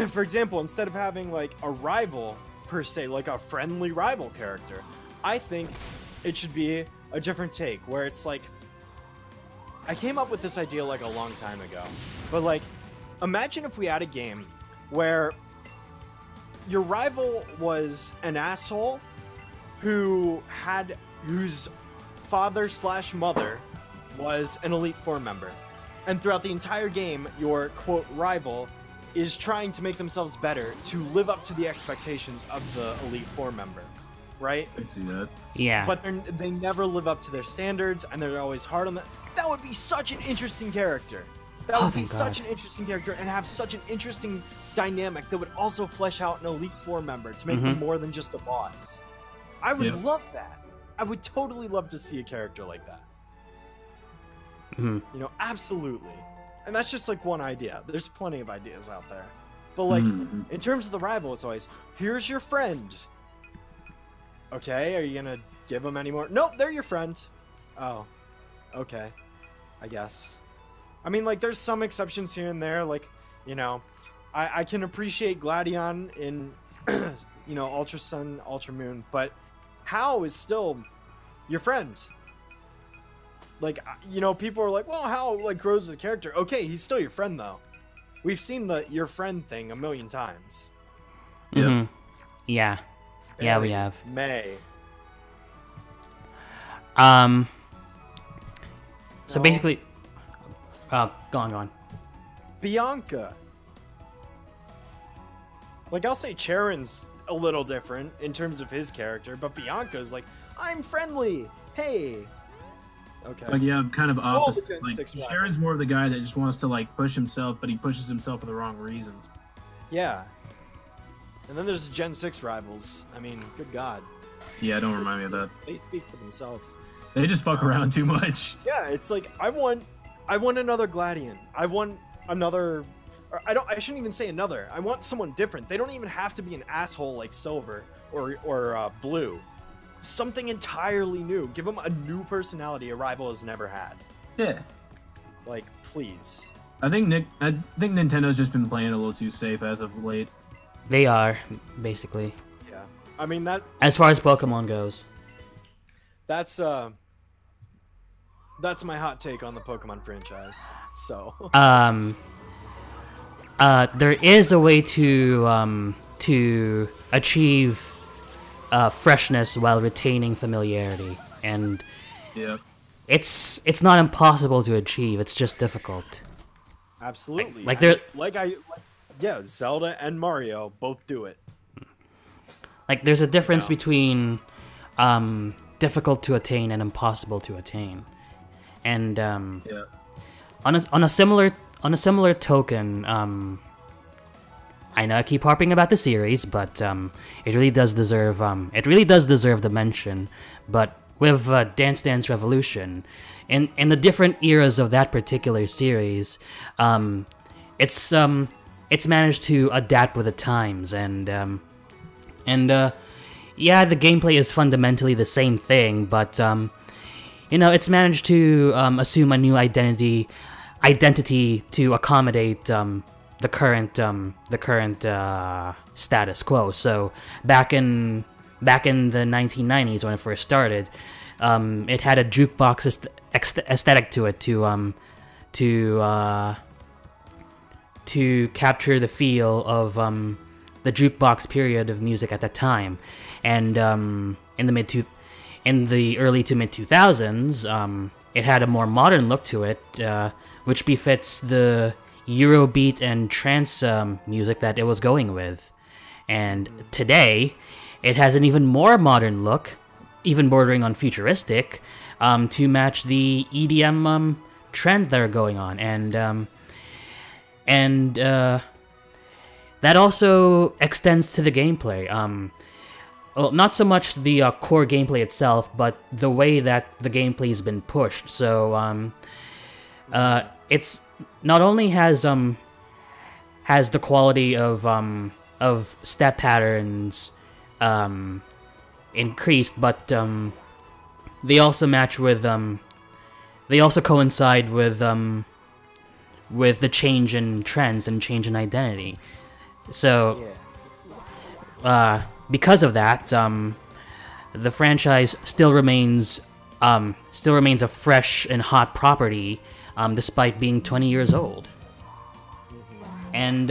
Speaker 2: for example, instead of having like a rival per se, like a friendly rival character, I think it should be a different take where it's like, I came up with this idea like a long time ago, but like, imagine if we had a game where your rival was an asshole whose father/mother was an Elite Four member. And throughout the entire game, your, quote, rival is trying to make themselves better to live up to the expectations of the Elite Four member, right?
Speaker 3: I see that.
Speaker 1: Yeah.
Speaker 2: But they never live up to their standards, and they're always hard on them. That would be such an interesting character. That would be such an interesting character and have such an interesting dynamic that would also flesh out an Elite Four member to make them more than just a boss. I would love that. I would totally love to see a character like that. You know, absolutely. And that's just like one idea. There's plenty of ideas out there. But like, in terms of the rival, it's always, here's your friend. Okay, are you gonna give them any more? Nope, they're your friend. Oh, okay, I guess. I mean, like, there's some exceptions here and there. Like, you know, I can appreciate Gladion in, you know, Ultra Sun, Ultra Moon, but Hao is still your friend. Like, you know, people are like, well, Hao, like, grows as a character. Okay, he's still your friend, though. We've seen the your friend thing a million times.
Speaker 1: Yeah. Yeah, we have. So
Speaker 2: No.
Speaker 1: basically, go on.
Speaker 2: Bianca. Like, I'll say Charon's a little different in terms of his character, but Bianca's like, I'm friendly. Hey. Okay.
Speaker 3: Like, yeah, kind of opposite.
Speaker 2: the
Speaker 3: Like,
Speaker 2: Gen 6
Speaker 3: Sharon's more of the guy that just wants to, like, push himself, but he pushes himself for the wrong reasons.
Speaker 2: Yeah. And then there's the Gen 6 rivals. I mean, good God.
Speaker 3: Yeah, don't remind me of that.
Speaker 2: They speak for themselves.
Speaker 3: They just fuck around too much.
Speaker 2: Yeah, it's like I want another Gladian. I want another. Or I shouldn't even say another. I want someone different. They don't even have to be an asshole like Silver or Blue. Something entirely new. Give them a new personality a rival has never had.
Speaker 3: Yeah.
Speaker 2: Like, please.
Speaker 3: I think Nintendo's just been playing a little too safe as of late.
Speaker 1: They are, basically.
Speaker 2: Yeah. I mean that.
Speaker 1: As far as Pokemon goes.
Speaker 2: That's my hot take on the Pokemon franchise. So.
Speaker 1: There is a way to achieve freshness while retaining familiarity, and
Speaker 3: Yeah.
Speaker 1: it's not impossible to achieve. It's just difficult.
Speaker 2: Absolutely.
Speaker 1: Yeah,
Speaker 2: Zelda and Mario both do it.
Speaker 1: like there's a difference between difficult to attain and impossible to attain, and
Speaker 3: Yeah.
Speaker 1: on a similar token, I know I keep harping about the series, but it really does deserve the mention. But with Dance Dance Revolution, in the different eras of that particular series, it's managed to adapt with the times, and yeah, the gameplay is fundamentally the same thing, but it's managed to assume a new identity to accommodate the current status quo. So back in the 1990s when it first started, it had a jukebox aesthetic to it to capture the feel of the jukebox period of music at that time, and in the early to mid 2000s, it had a more modern look to it, which befits the Eurobeat and trance music that it was going with. And today, it has an even more modern look, even bordering on futuristic, to match the EDM trends that are going on. And that also extends to the gameplay. Well, not so much the core gameplay itself, but the way that the gameplay's been pushed. So, it's not only has the quality of step patterns increased, but they also match with they also coincide with the change in trends and change in identity. So, because of that, the franchise still remains a fresh and hot property, despite being 20 years old. And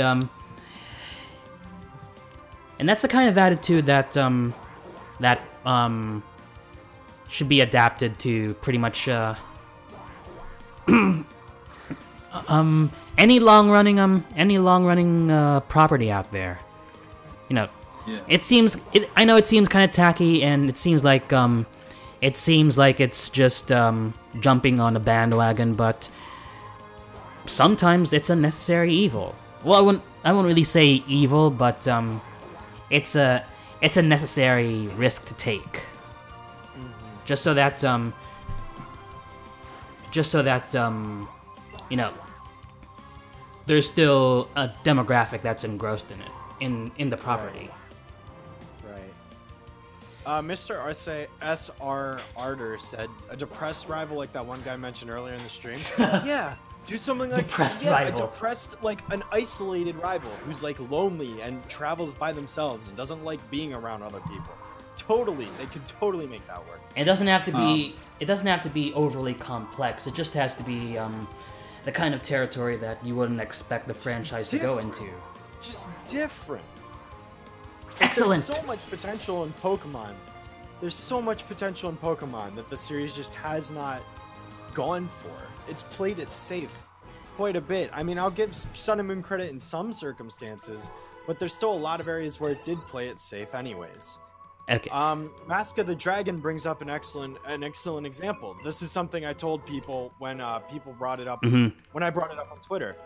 Speaker 1: that's the kind of attitude that should be adapted to pretty much any long running property out there. Yeah. I know it seems kind of tacky, and it seems like it's just jumping on a bandwagon, but sometimes it's a necessary evil. Well, I won't really say evil, but it's a necessary risk to take, just so that there's still a demographic that's engrossed in it, in the property.
Speaker 2: Right. Mr. SR Arter said, a depressed rival like that one guy mentioned earlier in the stream. Yeah, do something like a depressed, like an isolated rival who's like lonely and travels by themselves and doesn't like being around other people. Totally, they could totally make that work.
Speaker 1: It doesn't have to be. It doesn't have to be overly complex. It just has to be the kind of territory that you wouldn't expect the franchise to go into.
Speaker 2: Just different.
Speaker 1: Excellent.
Speaker 2: There's so much potential in Pokemon. There's so much potential in Pokemon that the series just has not gone for. It's played it safe quite a bit. I mean, I'll give Sun and Moon credit in some circumstances, but there's still a lot of areas where it did play it safe anyways.
Speaker 1: Okay.
Speaker 2: Mask of the Dragon brings up an excellent example. This is something I told people when people brought it up when I brought it up on Twitter.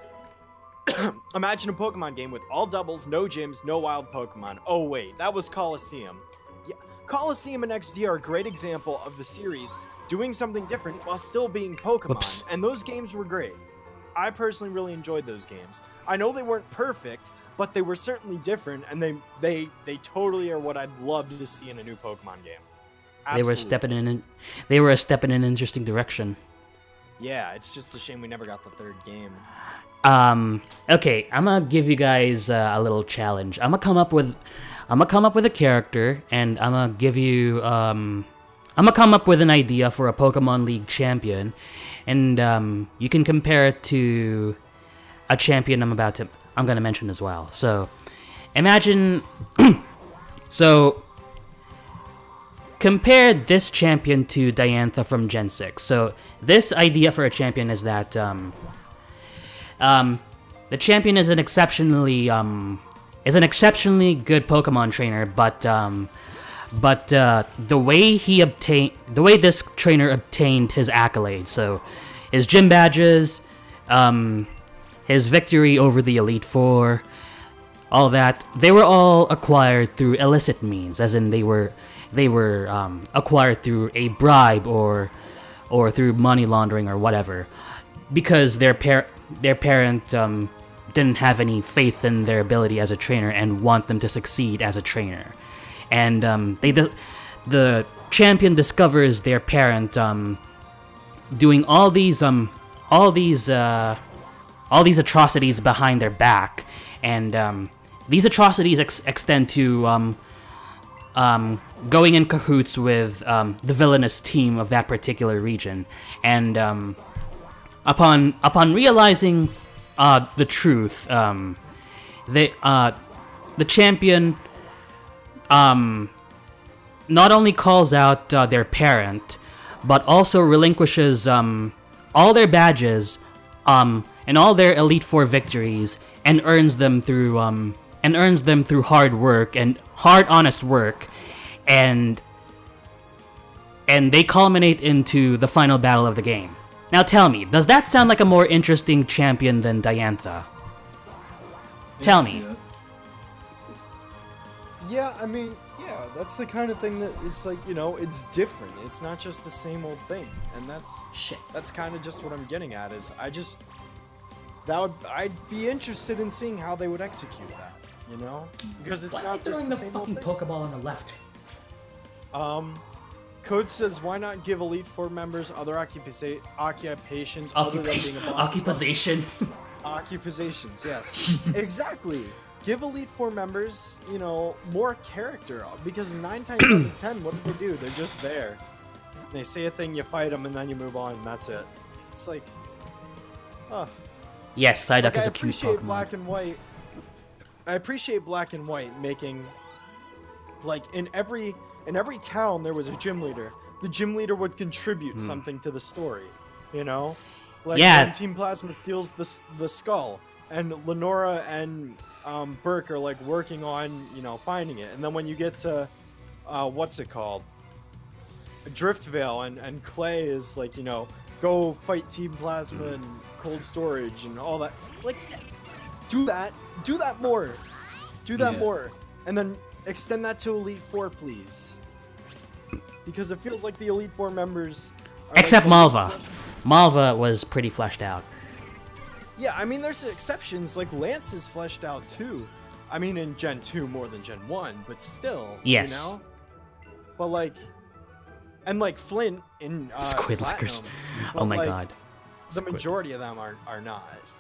Speaker 2: Imagine a Pokemon game with all doubles, no gyms, no wild Pokemon. Oh wait, that was Colosseum. Yeah, Colosseum and XD are a great example of the series doing something different while still being Pokemon.
Speaker 1: Whoops.
Speaker 2: And those games were great. I personally really enjoyed those games. I know they weren't perfect, but they were certainly different, and they totally are what I'd love to see in a new Pokemon game. Absolutely.
Speaker 1: They were a step in an interesting direction.
Speaker 2: Yeah, it's just a shame we never got the third game.
Speaker 1: Okay, I'm gonna give you guys a little challenge. I'm gonna come up with a character, and I'm gonna give you I'm gonna come up with an idea for a Pokemon League champion, and you can compare it to a champion I'm gonna mention as well. So, imagine compare this champion to Diantha from Gen 6. So, this idea for a champion is that the champion is an exceptionally good Pokemon trainer, but the way this trainer obtained his accolades, so his gym badges, his victory over the Elite Four, all that, they were all acquired through illicit means, as in they were acquired through a bribe or through money laundering or whatever, because their parent didn't have any faith in their ability as a trainer and want them to succeed as a trainer. And the champion discovers their parent doing all these atrocities behind their back, and these atrocities extend to going in cahoots with the villainous team of that particular region. And upon realizing the truth, the champion not only calls out their parent, but also relinquishes all their badges and all their Elite Four victories, and earns them through hard work and honest work, and they culminate into the final battle of the game. Now tell me, does that sound like a more interesting champion than Diantha? Tell me.
Speaker 2: Yeah, I mean, yeah, that's the kind of thing that it's like, you know, it's different. It's not just the same old thing, and that's kind of just what I'm getting at. Is I'd be interested in seeing how they would execute that, you know, because it's not just the same old thing.
Speaker 1: Pokeball on the left.
Speaker 2: Code says, why not give Elite Four members other occupations other than being a boss? Occupations, yes. Exactly. Give Elite Four members, you know, more character, because 9 times out of 10, what do? They're just there. They say a thing, you fight them, and then you move on, and that's it. It's like,
Speaker 1: yes, Psyduck
Speaker 2: like,
Speaker 1: is a cute Pokemon.
Speaker 2: Black and White. I appreciate Black and White making, like, in every town there was a gym leader. The gym leader would contribute something to the story, you know? Like, when Team Plasma steals the skull, and Lenora and Burke are, like, working on, you know, finding it. And then when you get to, what's it called? Driftvale, and Clay is, like, you know, go fight Team Plasma and Cold Storage and all that. Like, do that more. Do that more. And then extend that to Elite Four, please. Because it feels like the Elite Four members are,
Speaker 1: except
Speaker 2: like,
Speaker 1: Malva. Malva was pretty fleshed out.
Speaker 2: Yeah, I mean, there's exceptions. Like, Lance is fleshed out too. I mean, in Gen 2 more than Gen 1, but still,
Speaker 1: yes.
Speaker 2: You know? But, like, and, like, Flint in
Speaker 1: Squidlickers. Oh my god.
Speaker 2: The majority of them are not.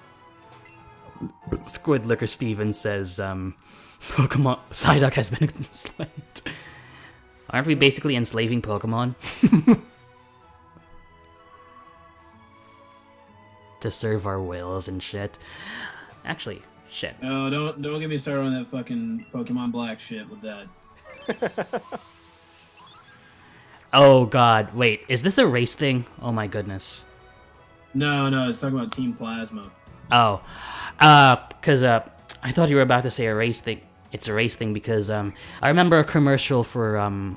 Speaker 1: Squidlicker Steven says, Pokemon Psyduck has been enslaved. Aren't we basically enslaving Pokemon? To serve our wills and shit. Actually, shit.
Speaker 3: Oh, don't get me started on that fucking Pokemon Black shit with that.
Speaker 1: Oh god, wait, is this a race thing? Oh my goodness.
Speaker 3: No, it's talking about Team Plasma.
Speaker 1: Oh, because I thought you were about to say a race thing. It's a race thing because I remember a commercial for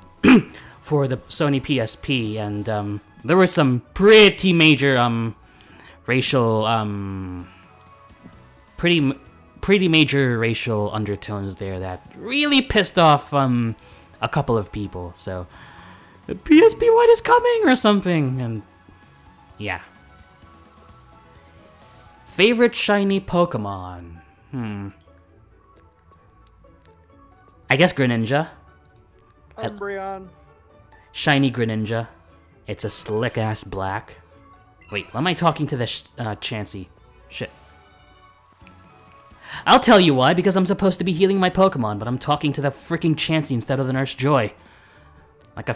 Speaker 1: for the Sony PSP, and there were some pretty major racial pretty major racial undertones there that really pissed off a couple of people. So the PSP White is coming or something, and yeah. Favorite shiny Pokemon? I guess Greninja.
Speaker 2: Umbreon.
Speaker 1: Shiny Greninja. It's a slick-ass black. Wait, why am I talking to this Chansey? Shit. I'll tell you why, because I'm supposed to be healing my Pokemon, but I'm talking to the freaking Chansey instead of the Nurse Joy. Like a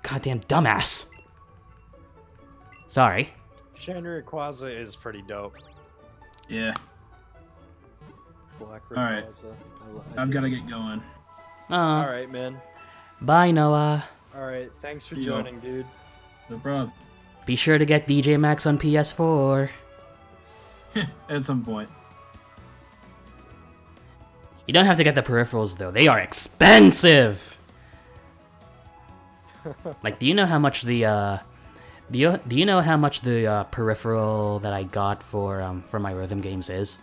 Speaker 1: goddamn dumbass. Sorry.
Speaker 2: Shiny Rayquaza is pretty dope.
Speaker 3: Yeah.
Speaker 2: Black
Speaker 3: Alright.
Speaker 2: Rayquaza.
Speaker 3: I've got to get going.
Speaker 2: Alright, man.
Speaker 1: Bye, Noah.
Speaker 2: Alright, thanks for
Speaker 3: You
Speaker 2: joining, dude.
Speaker 3: No problem.
Speaker 1: Be sure to get DJ Max on PS4.
Speaker 3: At some point.
Speaker 1: You don't have to get the peripherals, though. They are expensive! Like, do you know how much the, do you know how much the peripheral that I got for my rhythm games is?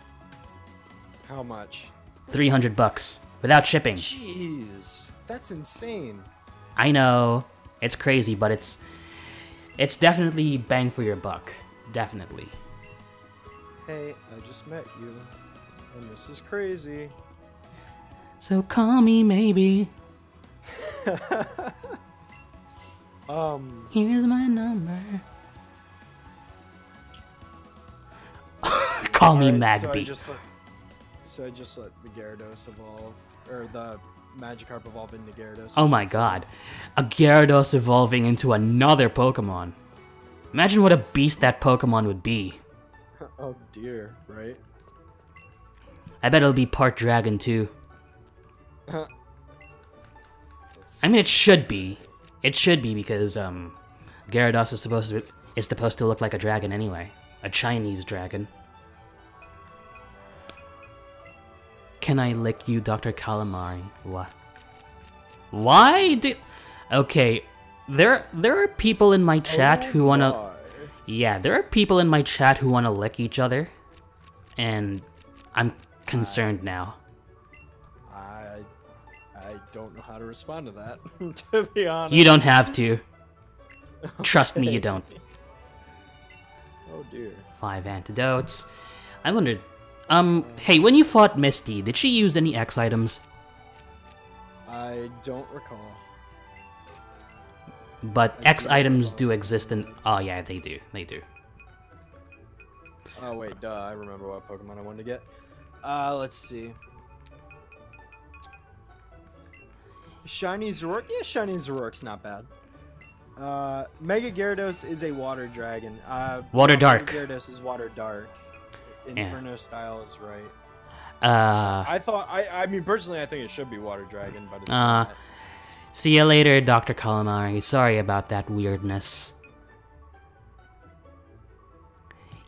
Speaker 2: How much?
Speaker 1: $300 without shipping.
Speaker 2: Jeez, that's insane.
Speaker 1: I know it's crazy, but it's definitely bang for your buck. Definitely.
Speaker 2: Hey, I just met you, and this is crazy.
Speaker 1: So call me maybe. Here's my number. Call me Magby.
Speaker 2: So I just let the Gyarados evolve, or the Magikarp evolve into Gyarados.
Speaker 1: Oh my god. A Gyarados evolving into another Pokemon. Imagine what a beast that Pokemon would be.
Speaker 2: Oh dear, right?
Speaker 1: I bet it'll be part dragon too. I mean, it should be. It should be because Gyarados is supposed to look like a dragon anyway, a Chinese dragon. Can I lick you, Dr. Calamari? What? Why did? Okay, there are people in my chat who wanna.
Speaker 2: my.
Speaker 1: Yeah, there are people in my chat who wanna lick each other, and I'm concerned now.
Speaker 2: I don't know how to respond to that, to be honest.
Speaker 1: You don't have to. Trust me, you don't.
Speaker 2: Oh dear.
Speaker 1: 5 antidotes. I wondered, hey, when you fought Misty, did she use any X items?
Speaker 2: I don't recall.
Speaker 1: But X items do exist in... Oh yeah, they do. They do.
Speaker 2: Oh wait, duh, I remember what Pokemon I wanted to get. Let's see. Shiny Zoroark? Yeah, Shiny Zoroark's not bad. Mega Gyarados is a water dragon.
Speaker 1: Water Dark.
Speaker 2: Mega Gyarados is water dark. Inferno style is right. I mean, personally, I think it should be water dragon, but it's not.
Speaker 1: See you later, Dr. Calamari. Sorry about that weirdness.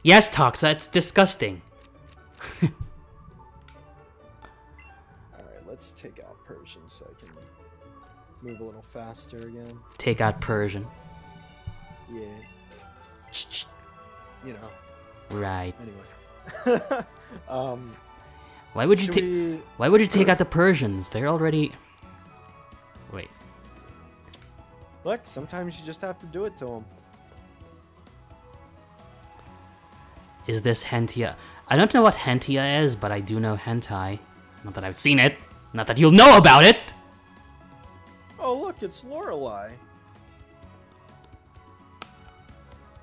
Speaker 1: Yes, Toxa, it's disgusting.
Speaker 2: Alright, let's take out Persian so I can move a little faster again.
Speaker 1: Take out Persian.
Speaker 2: Yeah. You know.
Speaker 1: Right.
Speaker 2: Anyway.
Speaker 1: Why would you take out the Persians? They're already... Wait.
Speaker 2: Look, sometimes you just have to do it to them.
Speaker 1: Is this hentai? I don't know what hentai is, but I do know hentai. Not that I've seen it. Not that you'll know about it!
Speaker 2: Oh, look, it's Lorelei.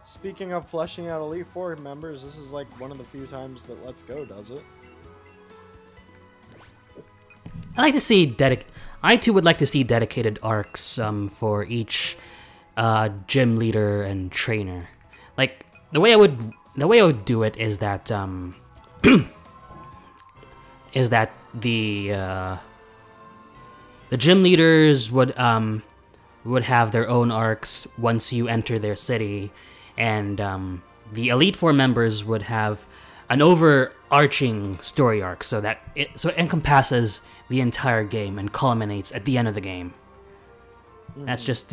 Speaker 2: Speaking of fleshing out Elite Four members, this is like one of the few times that Let's Go does it.
Speaker 1: I like to see I too would like to see dedicated arcs for each gym leader and trainer. Like the way I would do it is that the gym leaders would have their own arcs once you enter their city, and the Elite Four members would have an overarching story arc, so that it encompasses the entire game and culminates at the end of the game. That's just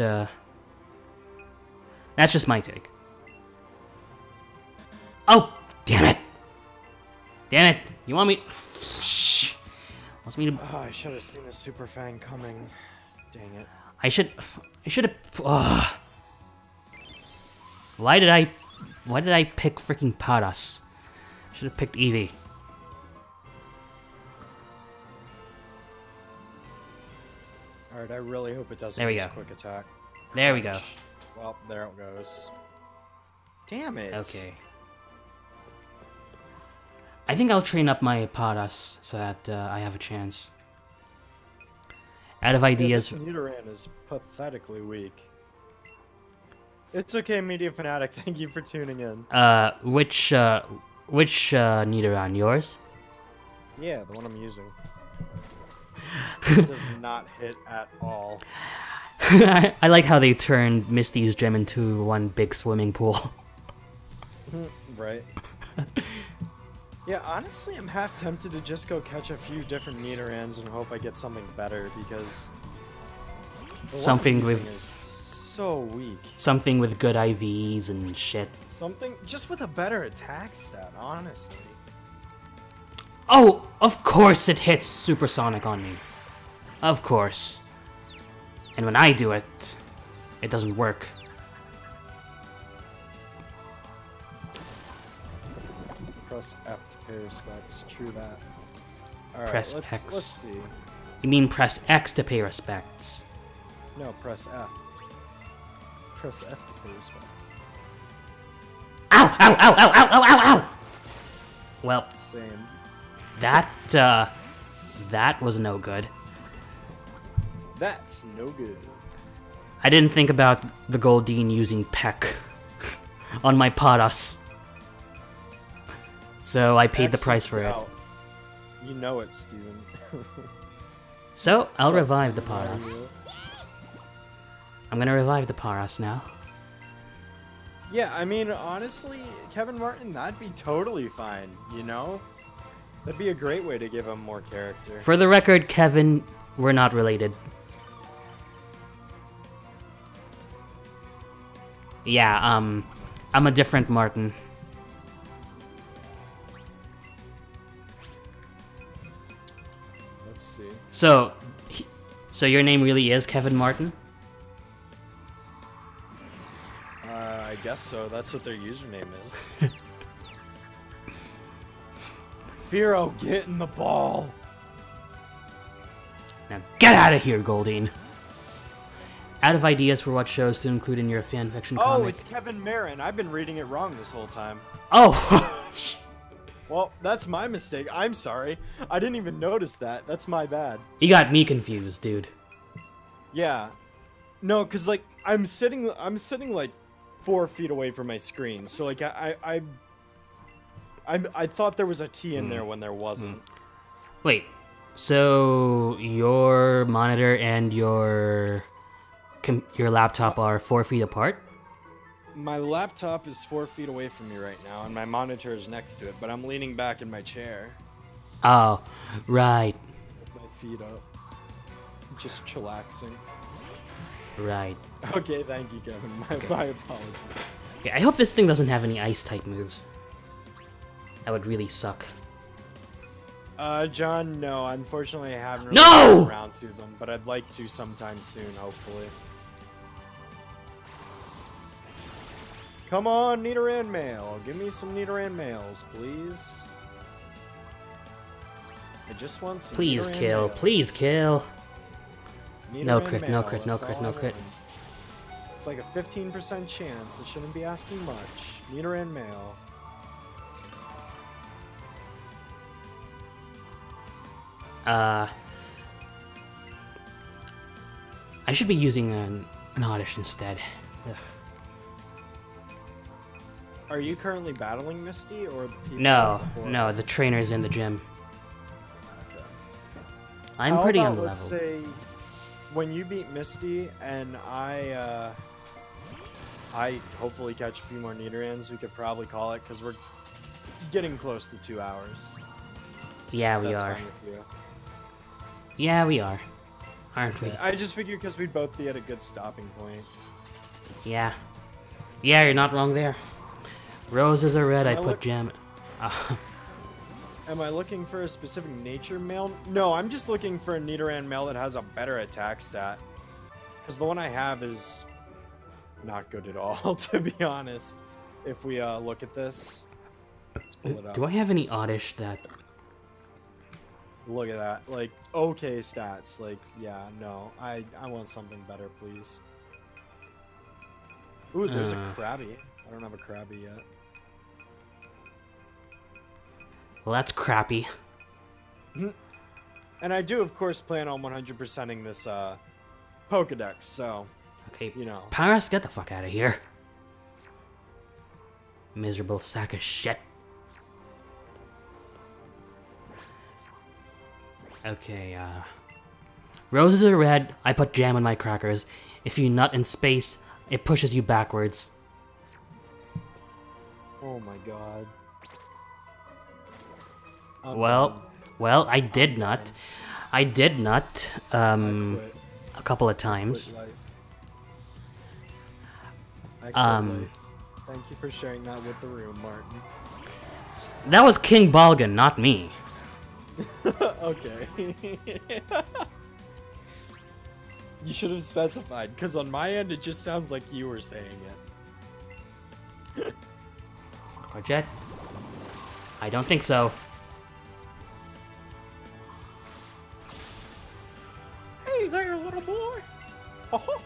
Speaker 1: my take. Oh, damn it! Damn it! You want me? Wants me to?
Speaker 2: Oh, I should have seen the super fan coming. Dang it!
Speaker 1: I should have. Why did I pick freaking Paras? Should have picked Eevee.
Speaker 2: Alright, I really hope it doesn't
Speaker 1: There we
Speaker 2: use
Speaker 1: go.
Speaker 2: quick attack.
Speaker 1: There we go.
Speaker 2: Crunch. Well, there it goes. Damn it.
Speaker 1: Okay. I think I'll train up my Paras so that I have a chance. Out of ideas.
Speaker 2: Yeah, this Nidoran is pathetically weak. It's okay, Media Fanatic. Thank you for tuning in.
Speaker 1: Which Nidoran? Yours?
Speaker 2: Yeah, the one I'm using. It does not hit at all.
Speaker 1: I like how they turned Misty's gem into one big swimming pool.
Speaker 2: Right. Yeah, honestly, I'm half tempted to just go catch a few different Nidorans and hope I get something better, because the
Speaker 1: Something
Speaker 2: one I'm
Speaker 1: with-
Speaker 2: using is so weak.
Speaker 1: Something with good IVs and shit.
Speaker 2: Something just with a better attack stat, honestly.
Speaker 1: Oh, of course it hits supersonic on me. Of course. And when I do it, it doesn't work.
Speaker 2: Press F to pay respects. True that. All right,
Speaker 1: Press
Speaker 2: let's
Speaker 1: X.
Speaker 2: see.
Speaker 1: You mean press X to pay respects?
Speaker 2: No, press F. Press F to pay respects.
Speaker 1: Ow! Ow! Ow! Ow! Ow! Ow! Ow! Ow! Well,
Speaker 2: Same.
Speaker 1: that was no good.
Speaker 2: That's no good.
Speaker 1: I didn't think about the Goldeen using Peck on my Paras. So I paid the
Speaker 2: X
Speaker 1: price
Speaker 2: is
Speaker 1: for it.
Speaker 2: out. You know it, Steven.
Speaker 1: So I'll
Speaker 2: Sucks
Speaker 1: revive
Speaker 2: to
Speaker 1: the
Speaker 2: be mad at
Speaker 1: Paras.
Speaker 2: you.
Speaker 1: I'm gonna revive the Paras now.
Speaker 2: Yeah, I mean, honestly, Kevin Martin, that'd be totally fine, you know? That'd be a great way to give him more character.
Speaker 1: For the record, Kevin, we're not related. Yeah, I'm a different Martin.
Speaker 2: Let's see.
Speaker 1: So your name really is Kevin Martin?
Speaker 2: I guess so. That's what their username is. Firo, get in the ball.
Speaker 1: Now get out of here, Goldeen. Out of ideas for what shows to include in your fanfiction
Speaker 2: Oh,
Speaker 1: comic.
Speaker 2: it's Kevin Marin. I've been reading it wrong this whole time.
Speaker 1: Oh!
Speaker 2: Well, that's my mistake. I'm sorry. I didn't even notice that. That's my bad.
Speaker 1: You got me confused, dude.
Speaker 2: Yeah. No, cause like I'm sitting like 4 feet away from my screen. So like I thought there was a T in there when there wasn't.
Speaker 1: Wait, so your monitor and your laptop are 4 feet apart?
Speaker 2: My laptop is 4 feet away from me right now, and my monitor is next to it, but I'm leaning back in my chair.
Speaker 1: Oh, right,
Speaker 2: With my feet up. Just chillaxing.
Speaker 1: right.
Speaker 2: Okay, thank you, Kevin. My apologies.
Speaker 1: Okay, I hope this thing doesn't have any ice-type moves. That would really suck.
Speaker 2: John, no. Unfortunately, I haven't really
Speaker 1: No!
Speaker 2: gotten around to them, but I'd like to sometime soon, hopefully. Come on, Nidoran mail. Give me some Nidoran mails, please. I just want some
Speaker 1: Please
Speaker 2: Nidoran
Speaker 1: kill,
Speaker 2: mails.
Speaker 1: please kill. No
Speaker 2: Nidoran
Speaker 1: crit, no
Speaker 2: mail,
Speaker 1: crit, no
Speaker 2: that's
Speaker 1: crit,
Speaker 2: all
Speaker 1: no
Speaker 2: I
Speaker 1: crit.
Speaker 2: want. It's like a 15% chance. That shouldn't be asking much. Nidoran mail.
Speaker 1: I should be using an Oddish instead. Ugh.
Speaker 2: Are you currently battling Misty or the people
Speaker 1: No,
Speaker 2: before?
Speaker 1: no, the trainer's in the gym.
Speaker 2: Okay.
Speaker 1: I'm
Speaker 2: How
Speaker 1: pretty
Speaker 2: about,
Speaker 1: on the
Speaker 2: let's
Speaker 1: level.
Speaker 2: say when you beat Misty and I I hopefully catch a few more Nidorans. We could probably call it because we're getting close to 2 hours.
Speaker 1: Yeah, we
Speaker 2: That's
Speaker 1: are.
Speaker 2: fine with you.
Speaker 1: Yeah, we are. Aren't we?
Speaker 2: I just figured because we'd both be at a good stopping point.
Speaker 1: Yeah. Yeah, you're not wrong there. Roses are red, I put
Speaker 2: look-
Speaker 1: jam...
Speaker 2: Am I looking for a specific nature male? No, I'm just looking for a Nidoran male that has a better attack stat. Because the one I have is not good at all, to be honest. If we look at this. Let's pull it up.
Speaker 1: Do I have any oddish that...
Speaker 2: Look at that. Like, okay stats. Like, yeah, no. I want something better, please. Ooh, there's a Krabby. I don't have a Krabby yet.
Speaker 1: Well, that's crappy.
Speaker 2: And I do, of course, plan on 100%ing this Pokedex, so,
Speaker 1: Okay,
Speaker 2: you know.
Speaker 1: Paras, get the fuck out of here. Miserable sack of shit. Okay, roses are red, I put jam in my crackers. If you nut in space, it pushes you backwards.
Speaker 2: Oh my god.
Speaker 1: Well, I did nut. I did nut,
Speaker 2: I
Speaker 1: a couple of
Speaker 2: quit
Speaker 1: times.
Speaker 2: life. I quit life. Thank you for sharing that with the room, Martin.
Speaker 1: That was King Balgan, not me.
Speaker 2: Okay. You should have specified, because on my end, it just sounds like you were saying it.
Speaker 1: Corjet? I don't think so.
Speaker 2: Hey there, little boy! Oh.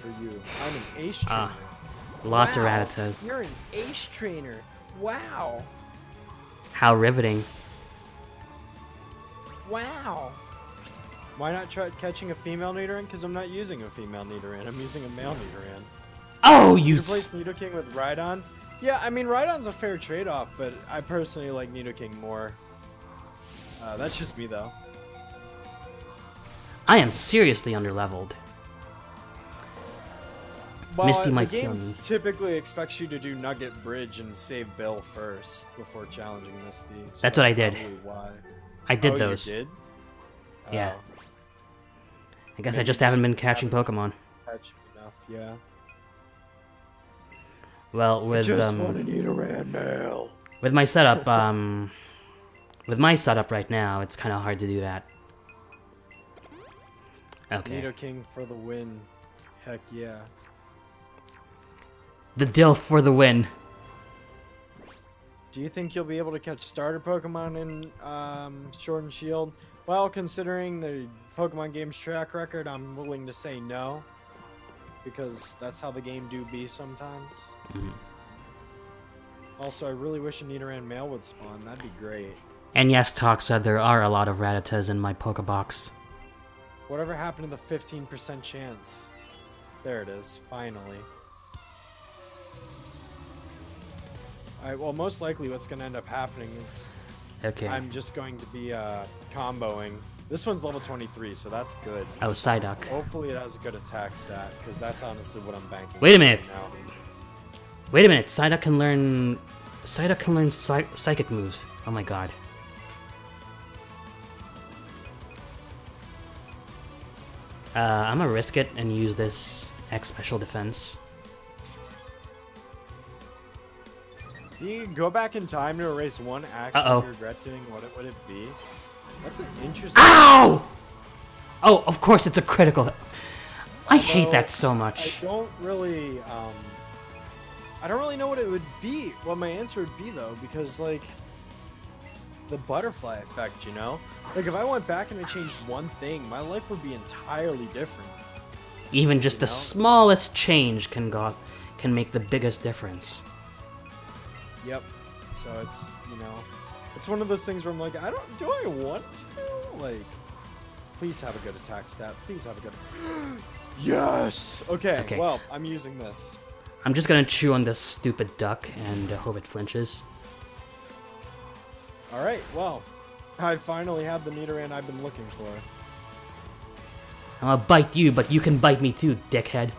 Speaker 2: For you, I'm an ace trainer.
Speaker 1: Lots
Speaker 2: Wow,
Speaker 1: of Rattatas.
Speaker 2: You're an ace trainer. Wow.
Speaker 1: How riveting.
Speaker 2: Wow. Why not try catching a female Nidoran? Because I'm not using a female Nidoran. I'm using a male Nidoran.
Speaker 1: Oh, you
Speaker 2: Replace Nidoking with Rhydon? Yeah, I mean, Rhydon's a fair trade-off, but I personally like Nidoking more. That's just me, though.
Speaker 1: I am seriously underleveled.
Speaker 2: Well,
Speaker 1: Misty
Speaker 2: the
Speaker 1: might kill
Speaker 2: game
Speaker 1: me.
Speaker 2: typically expects you to do Nugget Bridge and save Bill first before challenging Misty. So
Speaker 1: That's what I did.
Speaker 2: probably Why.
Speaker 1: I did
Speaker 2: Oh,
Speaker 1: those.
Speaker 2: You did?
Speaker 1: Yeah.
Speaker 2: Oh,
Speaker 1: I guess I
Speaker 2: Maybe
Speaker 1: just
Speaker 2: just
Speaker 1: haven't been catching Pokemon.
Speaker 2: catching enough, yeah.
Speaker 1: Well, with
Speaker 2: Just want to need a Nidoran male.
Speaker 1: with my setup, with my setup right now, it's kind of hard to do that. Okay.
Speaker 2: Nidoking for the win. Heck yeah.
Speaker 1: The Dill for the win.
Speaker 2: Do you think you'll be able to catch starter Pokemon in Sword and Shield? Well, considering the Pokemon game's track record, I'm willing to say no. Because that's how the game do be sometimes.
Speaker 1: Mhm.
Speaker 2: Also, I really wish a Nidoran male would spawn. That'd be great.
Speaker 1: And yes, Toxa, there are a lot of Rattatas in my Pokebox.
Speaker 2: Whatever happened to the 15% chance? There it is, finally. Alright, well, most likely what's going to end up happening is
Speaker 1: Okay.
Speaker 2: I'm just going to be comboing. This one's level 23, so that's good.
Speaker 1: Oh, Psyduck.
Speaker 2: Hopefully it has a good attack stat, because that's honestly what I'm banking
Speaker 1: Wait a
Speaker 2: on
Speaker 1: minute.
Speaker 2: right now.
Speaker 1: Wait a minute. Psyduck can learn. Psyduck can learn psychic moves. Oh my god. I'm gonna risk it and use this X special defense.
Speaker 2: You can go back in time to erase one action
Speaker 1: Uh-oh.
Speaker 2: you regret doing. What would it be? That's an interesting...
Speaker 1: Ow! Oh, of course it's a critical. I hate
Speaker 2: Although,
Speaker 1: that so
Speaker 2: I
Speaker 1: much.
Speaker 2: don't really, I don't really know what it would be, what my answer would be, though, because, like, the butterfly effect, you know? Like, if I went back and I changed one thing, my life would be entirely different.
Speaker 1: Even just the
Speaker 2: know?
Speaker 1: smallest change can make the biggest difference.
Speaker 2: Yep. So it's, you know, it's one of those things where I'm like, do I want to? Like, please have a good attack stat. Please have a good... Yes! Okay, well, I'm using this.
Speaker 1: I'm just gonna chew on this stupid duck and hope it flinches.
Speaker 2: Alright, well, I finally have the Nidoran I've been looking for.
Speaker 1: I'm gonna bite you, but you can bite me too, dickhead.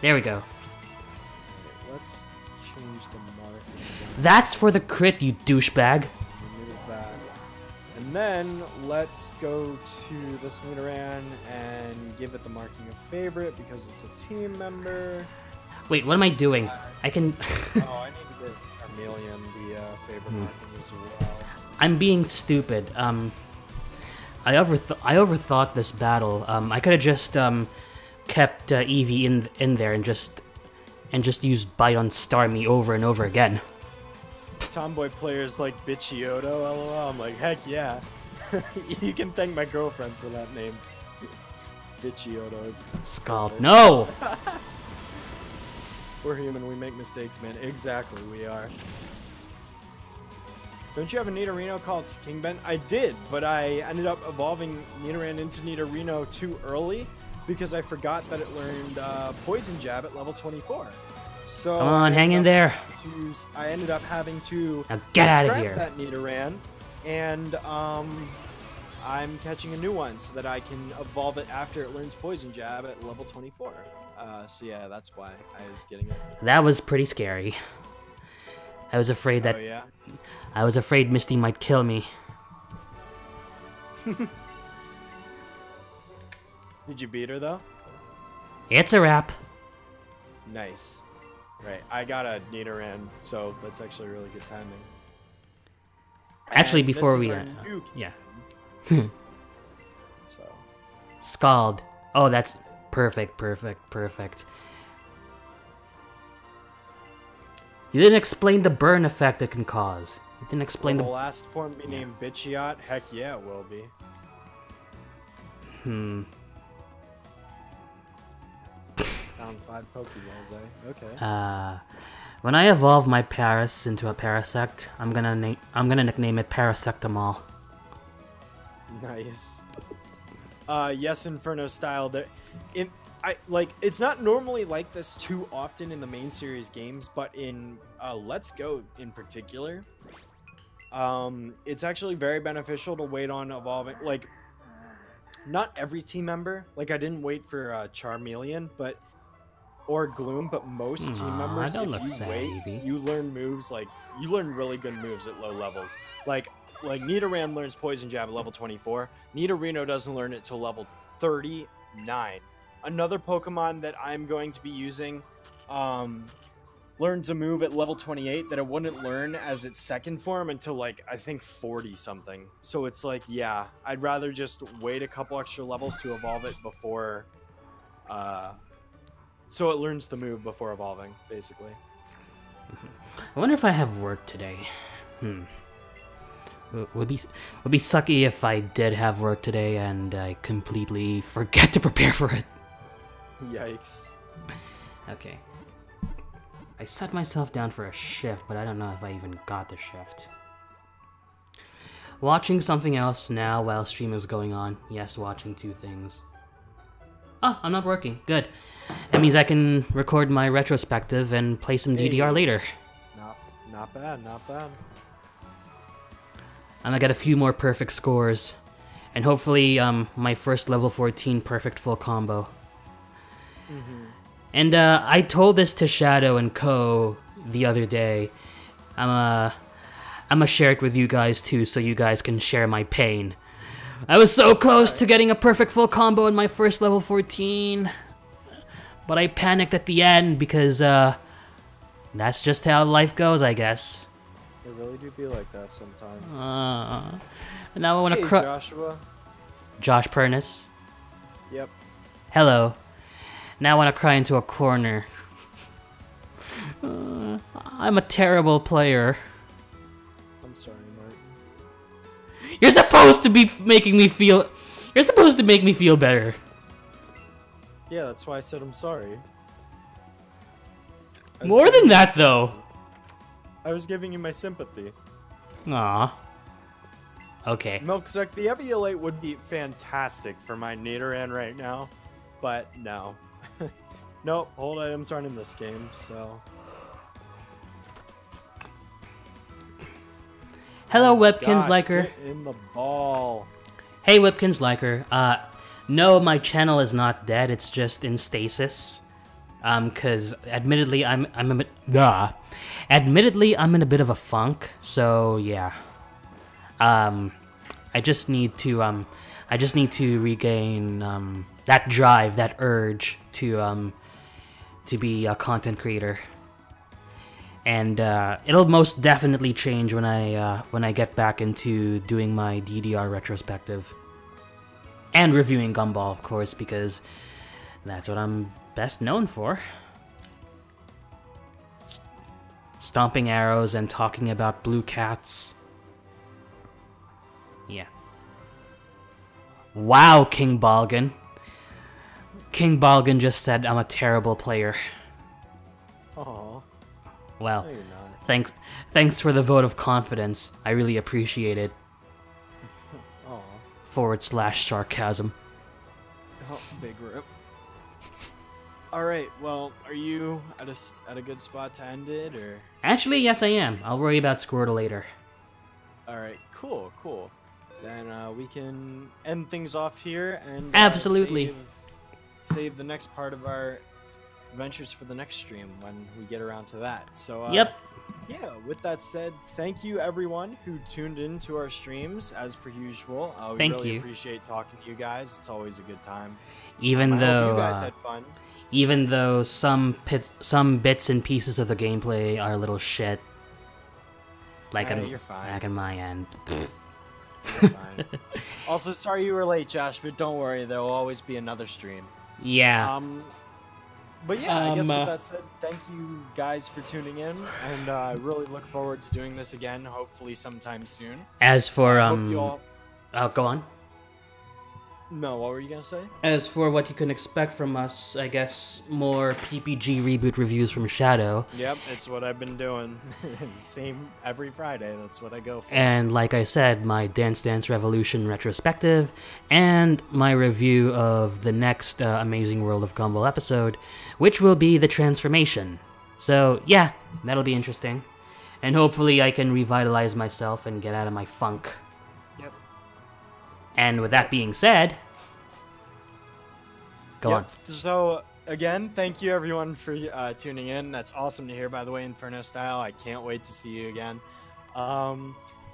Speaker 1: There we go.
Speaker 2: Okay, let's change the markings.
Speaker 1: That's for the crit, you douchebag.
Speaker 2: Remove that. And then let's go to this Nidoran and give it the marking of favorite because it's a team member.
Speaker 1: Wait, what am I doing? I can...
Speaker 2: Oh, I need to give Charmeleon the favorite marking as well.
Speaker 1: I'm being stupid. I overthought this battle. I could have just kept Eevee in there and just used Bite on Starmie over and over again.
Speaker 2: Tomboy players like Bitchioto, lol. I'm like, heck yeah. You can thank my girlfriend for that name. Bitchioto, it's...
Speaker 1: Scald. No!
Speaker 2: We're human, we make mistakes, man. Exactly, we are. Don't you have a Nidorino called Kingbent? I did, but I ended up evolving Nidoran into Nidorino too early because I forgot that it learned Poison Jab at level 24. So
Speaker 1: Come on, hang in there.
Speaker 2: I ended up having to
Speaker 1: Now get out of
Speaker 2: scrap
Speaker 1: here.
Speaker 2: that Nidoran, and I'm catching a new one so that I can evolve it after it learns Poison Jab at level 24. So yeah, that's why I was getting it.
Speaker 1: That was pretty scary. I was afraid that...
Speaker 2: Oh yeah?
Speaker 1: I was afraid Misty might kill me.
Speaker 2: Did you beat her though?
Speaker 1: It's a wrap.
Speaker 2: Nice. Right, I got a Nidoran, so that's actually really good timing.
Speaker 1: Actually,
Speaker 2: And
Speaker 1: before
Speaker 2: this is
Speaker 1: we...
Speaker 2: our new
Speaker 1: yeah.
Speaker 2: So
Speaker 1: Scald. Oh, that's perfect, perfect, perfect. You didn't explain the burn effect it can cause. You didn't explain
Speaker 2: the
Speaker 1: the...
Speaker 2: last form be named Bitchiot? Heck yeah, it will be. Found 5 Pokeballs, eh? Okay.
Speaker 1: When I evolve my Paras into a Parasect, I'm gonna nickname it Parasectamal.
Speaker 2: Nice. Yes, Inferno style. It's not normally like this too often in the main series games, but in Let's Go in particular, it's actually very beneficial to wait on evolving. Like, not every team member. Like, I didn't wait for Charmeleon, or Gloom, but most team members, if you wait, you learn moves you learn really good moves at low levels. Like Nidoran learns Poison Jab at level 24. Nidorino doesn't learn it till level 39. Another Pokemon that I'm going to be using learns a move at level 28 that it wouldn't learn as its second form until, like, I think 40 something. So it's like, yeah, I'd rather just wait a couple extra levels to evolve it before so it learns the move before evolving, basically.
Speaker 1: I wonder if I have work today. Would be sucky if I did have work today and I completely forget to prepare for it.
Speaker 2: Yikes.
Speaker 1: Okay. I set myself down for a shift, but I don't know if I even got the shift. Watching something else now while stream is going on. Yes, watching 2 things. Oh, I'm not working. Good. That means I can record my retrospective and play some DDR later.
Speaker 2: Not bad, not bad.
Speaker 1: I'm gonna get a few more perfect scores. And hopefully, my first level 14 perfect full combo. And, I told this to Shadow and Co. the other day. I'm gonna share it with you guys too, so you guys can share my pain. I was so close to getting a perfect full combo in my first level 14. But I panicked at the end because, that's just how life goes, I guess.
Speaker 2: They really do be like that sometimes.
Speaker 1: And now I want to
Speaker 2: Hey, Joshua.
Speaker 1: Josh Pernus.
Speaker 2: Yep.
Speaker 1: Hello. Now I want to cry into a corner. I'm a terrible player.
Speaker 2: I'm sorry, Martin.
Speaker 1: You're supposed to be making me feel... You're supposed to make me feel better.
Speaker 2: Yeah, that's why I said I'm sorry.
Speaker 1: More than that, though.
Speaker 2: I was giving you my sympathy.
Speaker 1: Aw. Okay.
Speaker 2: Milksuck, the Eviolite would be fantastic for my Nidoran right now, but no. Nope, hold items aren't in this game, so...
Speaker 1: Hello, Webkins
Speaker 2: Gosh,
Speaker 1: Liker.
Speaker 2: get in the ball.
Speaker 1: Hey, Webkins Liker. No, my channel is not dead, it's just in stasis. Because admittedly, I'm a bit, admittedly, I'm in a bit of a funk. So yeah, I just need to regain that drive, that urge to be a content creator. And it'll most definitely change when I get back into doing my DDR retrospective and reviewing Gumball, of course, because that's what I'm best known for. Stomping arrows and talking about blue cats. Yeah. Wow, King Balgan. King Balgan just said I'm a terrible player.
Speaker 2: Aww.
Speaker 1: Well,
Speaker 2: No, you're not.
Speaker 1: thanks for the vote of confidence. I really appreciate it.
Speaker 2: Aw.
Speaker 1: /sarcasm.
Speaker 2: Oh, big rip. Alright, well, are you at a good spot to end it, or?
Speaker 1: Actually, yes I am. I'll worry about Squirtle later.
Speaker 2: Alright, cool. Then we can end things off here and
Speaker 1: Absolutely.
Speaker 2: save the next part of our adventures for the next stream when we get around to that. So
Speaker 1: Yep.
Speaker 2: yeah, with that said, thank you everyone who tuned in to our streams as per usual. We
Speaker 1: Thank
Speaker 2: really
Speaker 1: you.
Speaker 2: appreciate talking to you guys. It's always a good time.
Speaker 1: Even
Speaker 2: I
Speaker 1: though
Speaker 2: hope you guys had fun.
Speaker 1: even though some bits and pieces of the gameplay are a little shit. Like
Speaker 2: You're fine.
Speaker 1: back in my end.
Speaker 2: You're fine. Also, sorry you were late, Josh, but don't worry, there will always be another stream.
Speaker 1: Yeah.
Speaker 2: But yeah, I guess with that said, thank you guys for tuning in, and I really look forward to doing this again, hopefully sometime soon.
Speaker 1: As for
Speaker 2: I hope you all...
Speaker 1: oh, go on.
Speaker 2: No, what were you gonna say?
Speaker 1: As for what you can expect from us, I guess more PPG reboot reviews from Shadow.
Speaker 2: Yep, it's what I've been doing. Same every Friday, that's what I go for.
Speaker 1: And like I said, my Dance Dance Revolution retrospective, and my review of the next Amazing World of Gumball episode, which will be the transformation. So yeah, that'll be interesting. And hopefully I can revitalize myself and get out of my funk.
Speaker 2: Yep.
Speaker 1: And with that being said, go on.
Speaker 2: So again, thank you everyone for tuning in. That's awesome to hear, by the way, Inferno Style. I can't wait to see you again.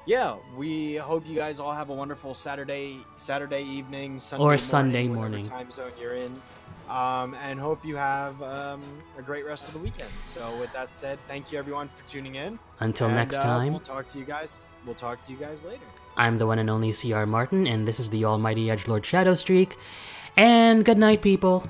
Speaker 2: Yeah, we hope you guys all have a wonderful Saturday evening,
Speaker 1: Sunday
Speaker 2: whatever
Speaker 1: morning.
Speaker 2: time zone you're in, and hope you have a great rest of the weekend. So with that said, thank you everyone for tuning in.
Speaker 1: Until
Speaker 2: And,
Speaker 1: next time,
Speaker 2: we'll talk to you guys. We'll talk to you guys later.
Speaker 1: I'm the one and only CR Martin, and this is the Almighty Edgelord Shadow Streak. And good night, people.